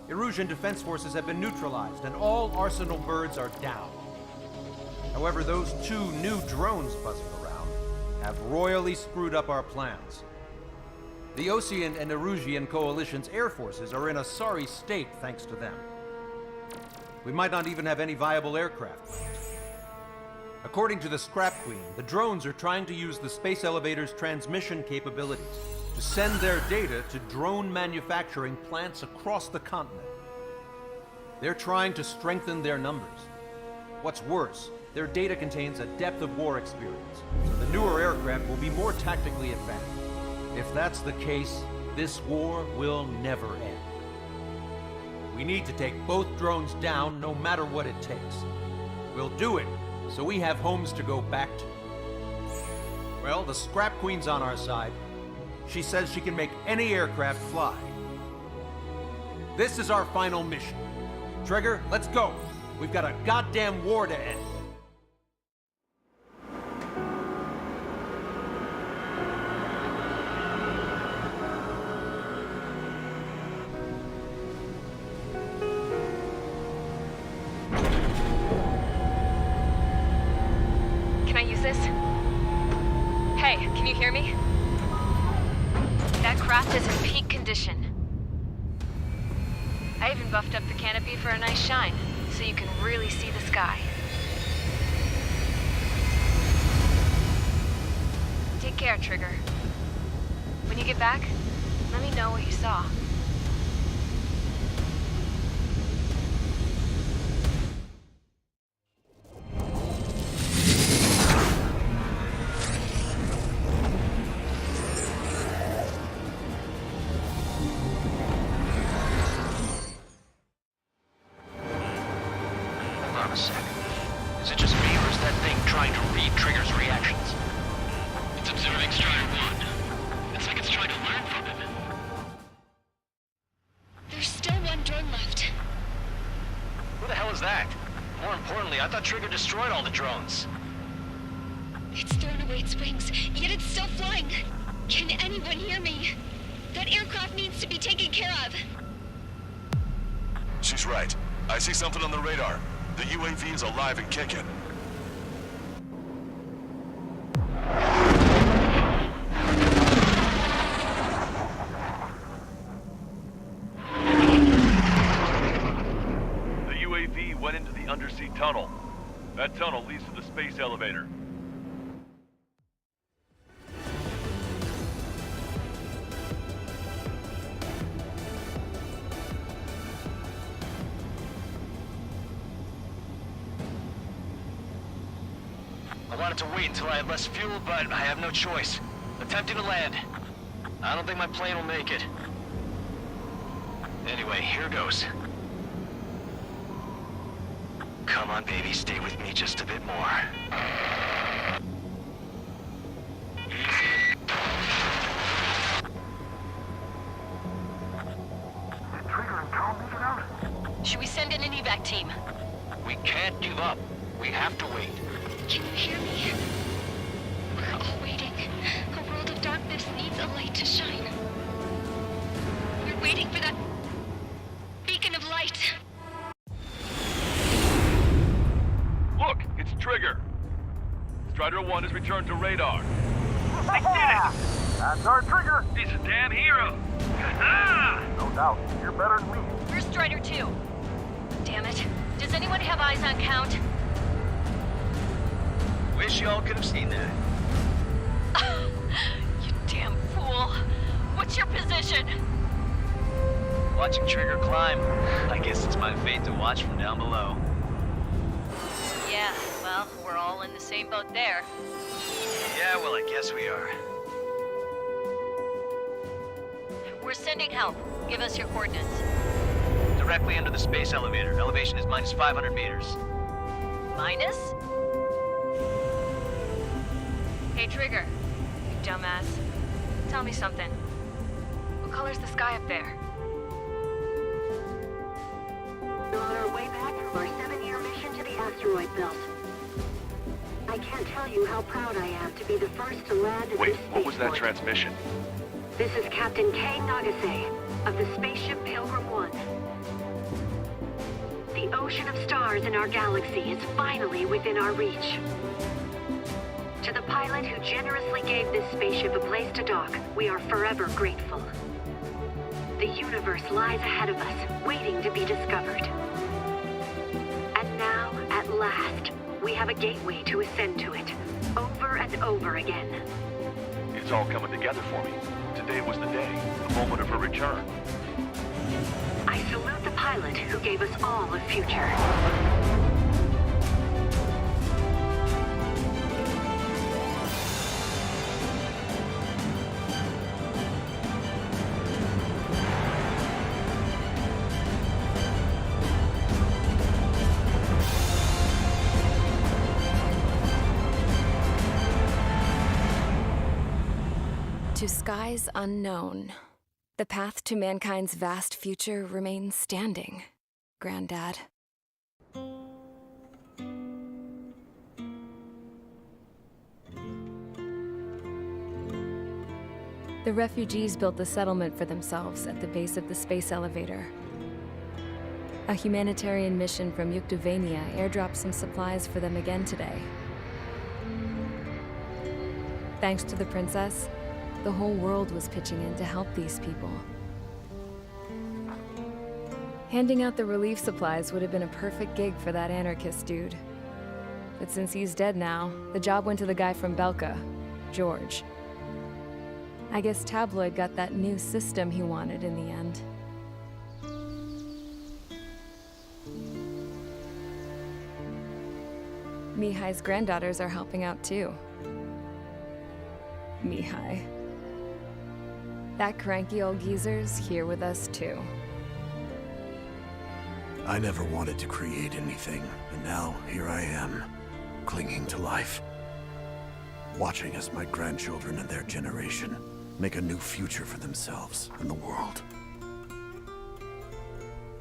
Erusian defense forces have been neutralized, and all Arsenal birds are down. However, those 2 new drones buzzing around have royally screwed up our plans. The Ocean and Erusian coalition's air forces are in a sorry state thanks to them. We might not even have any viable aircraft left. According to the Scrap Queen, the drones are trying to use the space elevator's transmission capabilities to send their data to drone manufacturing plants across the continent. They're trying to strengthen their numbers. What's worse, their data contains a depth of war experience, so the newer aircraft will be more tactically advanced. If that's the case, this war will never end. We need to take both drones down no matter what it takes. We'll do it so we have homes to go back to. Well, the Scrap Queen's on our side. She says she can make any aircraft fly. This is our final mission. Trigger, let's go. We've got a goddamn war to end. Can I use this? Hey, can you hear me? That craft is in peak condition. I even buffed up the canopy for a nice shine, so you can really see the sky. Take care, Trigger. When you get back, let me know what you saw. Hold on a sec. Is it just me, or is that thing trying to read Trigger's reactions? It's observing Strider 1. It's like it's trying to learn from him. There's still one drone left. Who the hell is that? More importantly, I thought Trigger destroyed all the drones. It's thrown away its wings, yet it's still flying. Can anyone hear me? That aircraft needs to be taken care of. She's right. I see something on the radar. The UAV is alive and kicking. The UAV went into the undersea tunnel. That tunnel leads to the space elevator. I wanted to wait until I had less fuel, but I have no choice. Attempting to land. I don't think my plane will make it. Anyway, here goes. Come on, baby, stay with me just a bit more. Easy. Did Trigger and Carl make it out? Should we send in an evac team? We can't give up. We have to wait. Can you hear me? We're all waiting. A world of darkness needs a light to shine. We're waiting for that beacon of light. Look, it's Trigger. Strider 1 has returned to radar. They did it! That's our Trigger! He's a damn hero. Ah! No doubt. You're better than me. Where's Strider 2? Damn it. Does anyone have eyes on Count? Wish y'all could have seen that. You damn fool. What's your position? Watching Trigger climb. I guess it's my fate to watch from down below. Yeah, well, we're all in the same boat there. Yeah, well, I guess we are. We're sending help. Give us your coordinates. Directly under the space elevator. Elevation is minus 500 meters. Minus? Hey, Trigger. You dumbass. Tell me something. What color's the sky up there? We're on our way back from our 7-year mission to the asteroid belt. I can't tell you how proud I am to be the first to land at Wait, this what was that spaceport. transmission? This is Captain Kei Nagase of the spaceship Pilgrim 1. The ocean of stars in our galaxy is finally within our reach. To the pilot who generously gave this spaceship a place to dock, we are forever grateful. The universe lies ahead of us, waiting to be discovered. And now, at last, we have a gateway to ascend to it, over and over again. It's all coming together for me. Today was the day, the moment of her return. I salute the pilot who gave us all a future. To skies unknown, the path to mankind's vast future remains standing, Granddad. The refugees built a settlement for themselves at the base of the space elevator. A humanitarian mission from Yuktovania airdropped some supplies for them again today. Thanks to the princess, the whole world was pitching in to help these people. Handing out the relief supplies would have been a perfect gig for that anarchist dude. But since he's dead now, the job went to the guy from Belka, George. I guess Tabloid got that new system he wanted in the end. Mihai's granddaughters are helping out too. Mihai. That cranky old geezer's here with us too. I never wanted to create anything, and now here I am, clinging to life. Watching as my grandchildren and their generation make a new future for themselves and the world.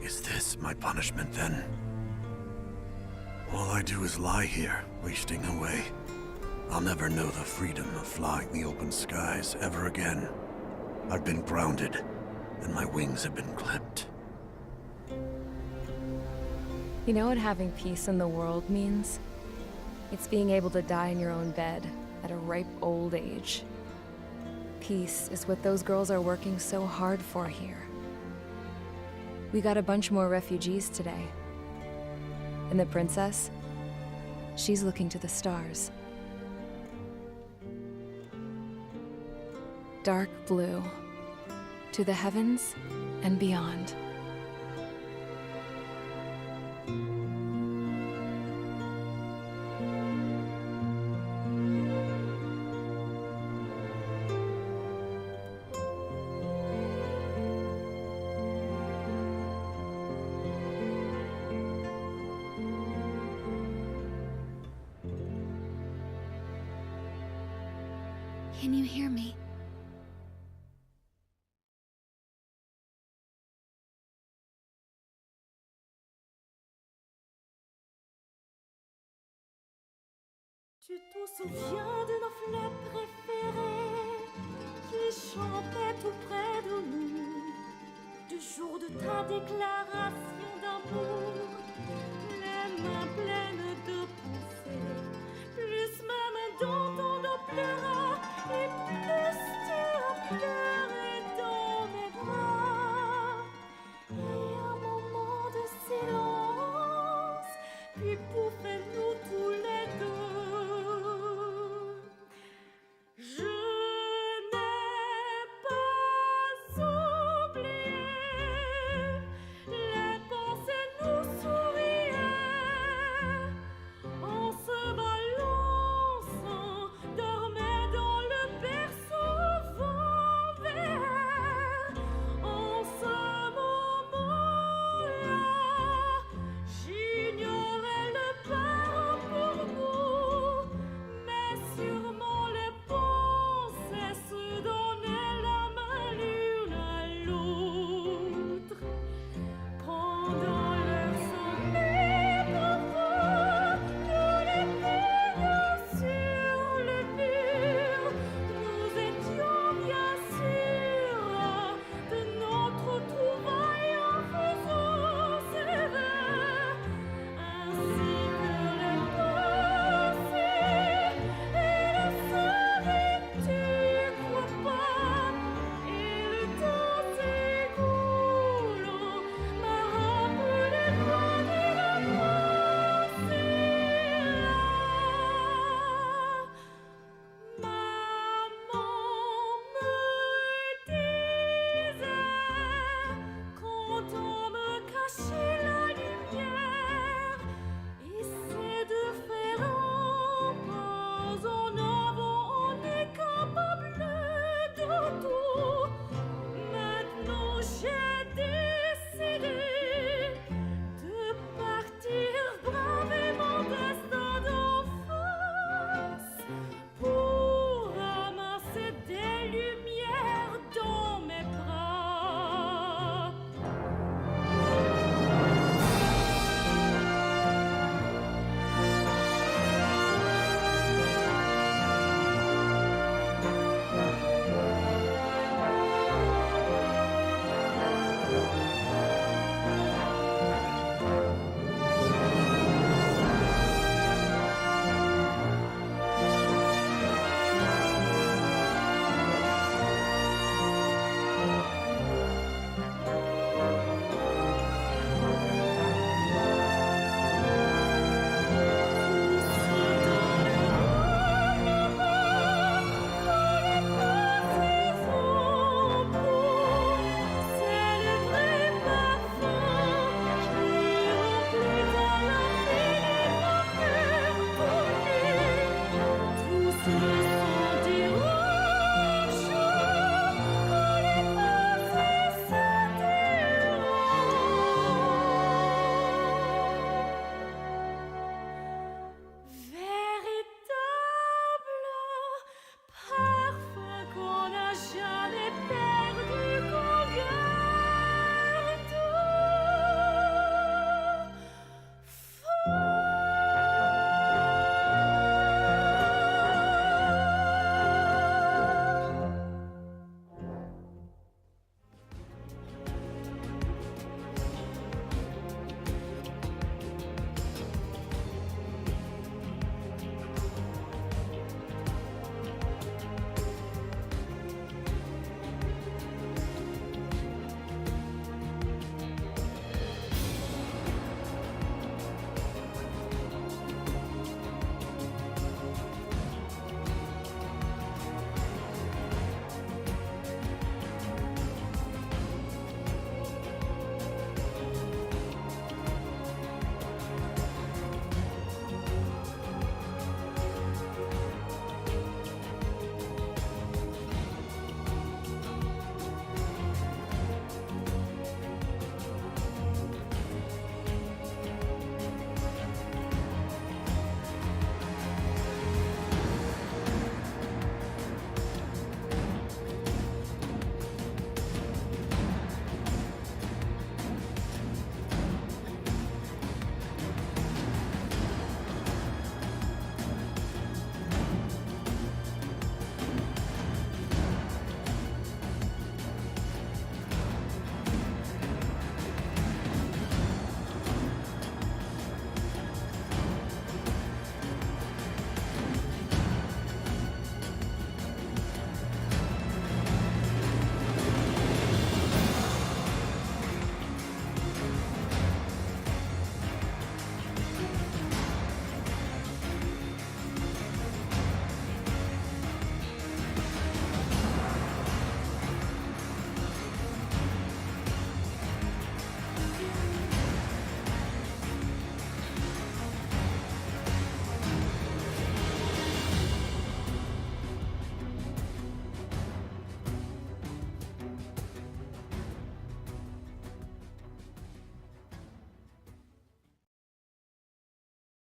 Is this my punishment then? All I do is lie here, wasting away. I'll never know the freedom of flying the open skies ever again. I've been grounded, and my wings have been clipped. You know what having peace in the world means? It's being able to die in your own bed at a ripe old age. Peace is what those girls are working so hard for here. We got a bunch more refugees today. And the princess, she's looking to the stars. Dark blue, to the heavens and beyond. Can you hear me? Tu te souviens de nos fleurs préférées qui chantaient tout près de nous, du jour de ta déclaration d'amour.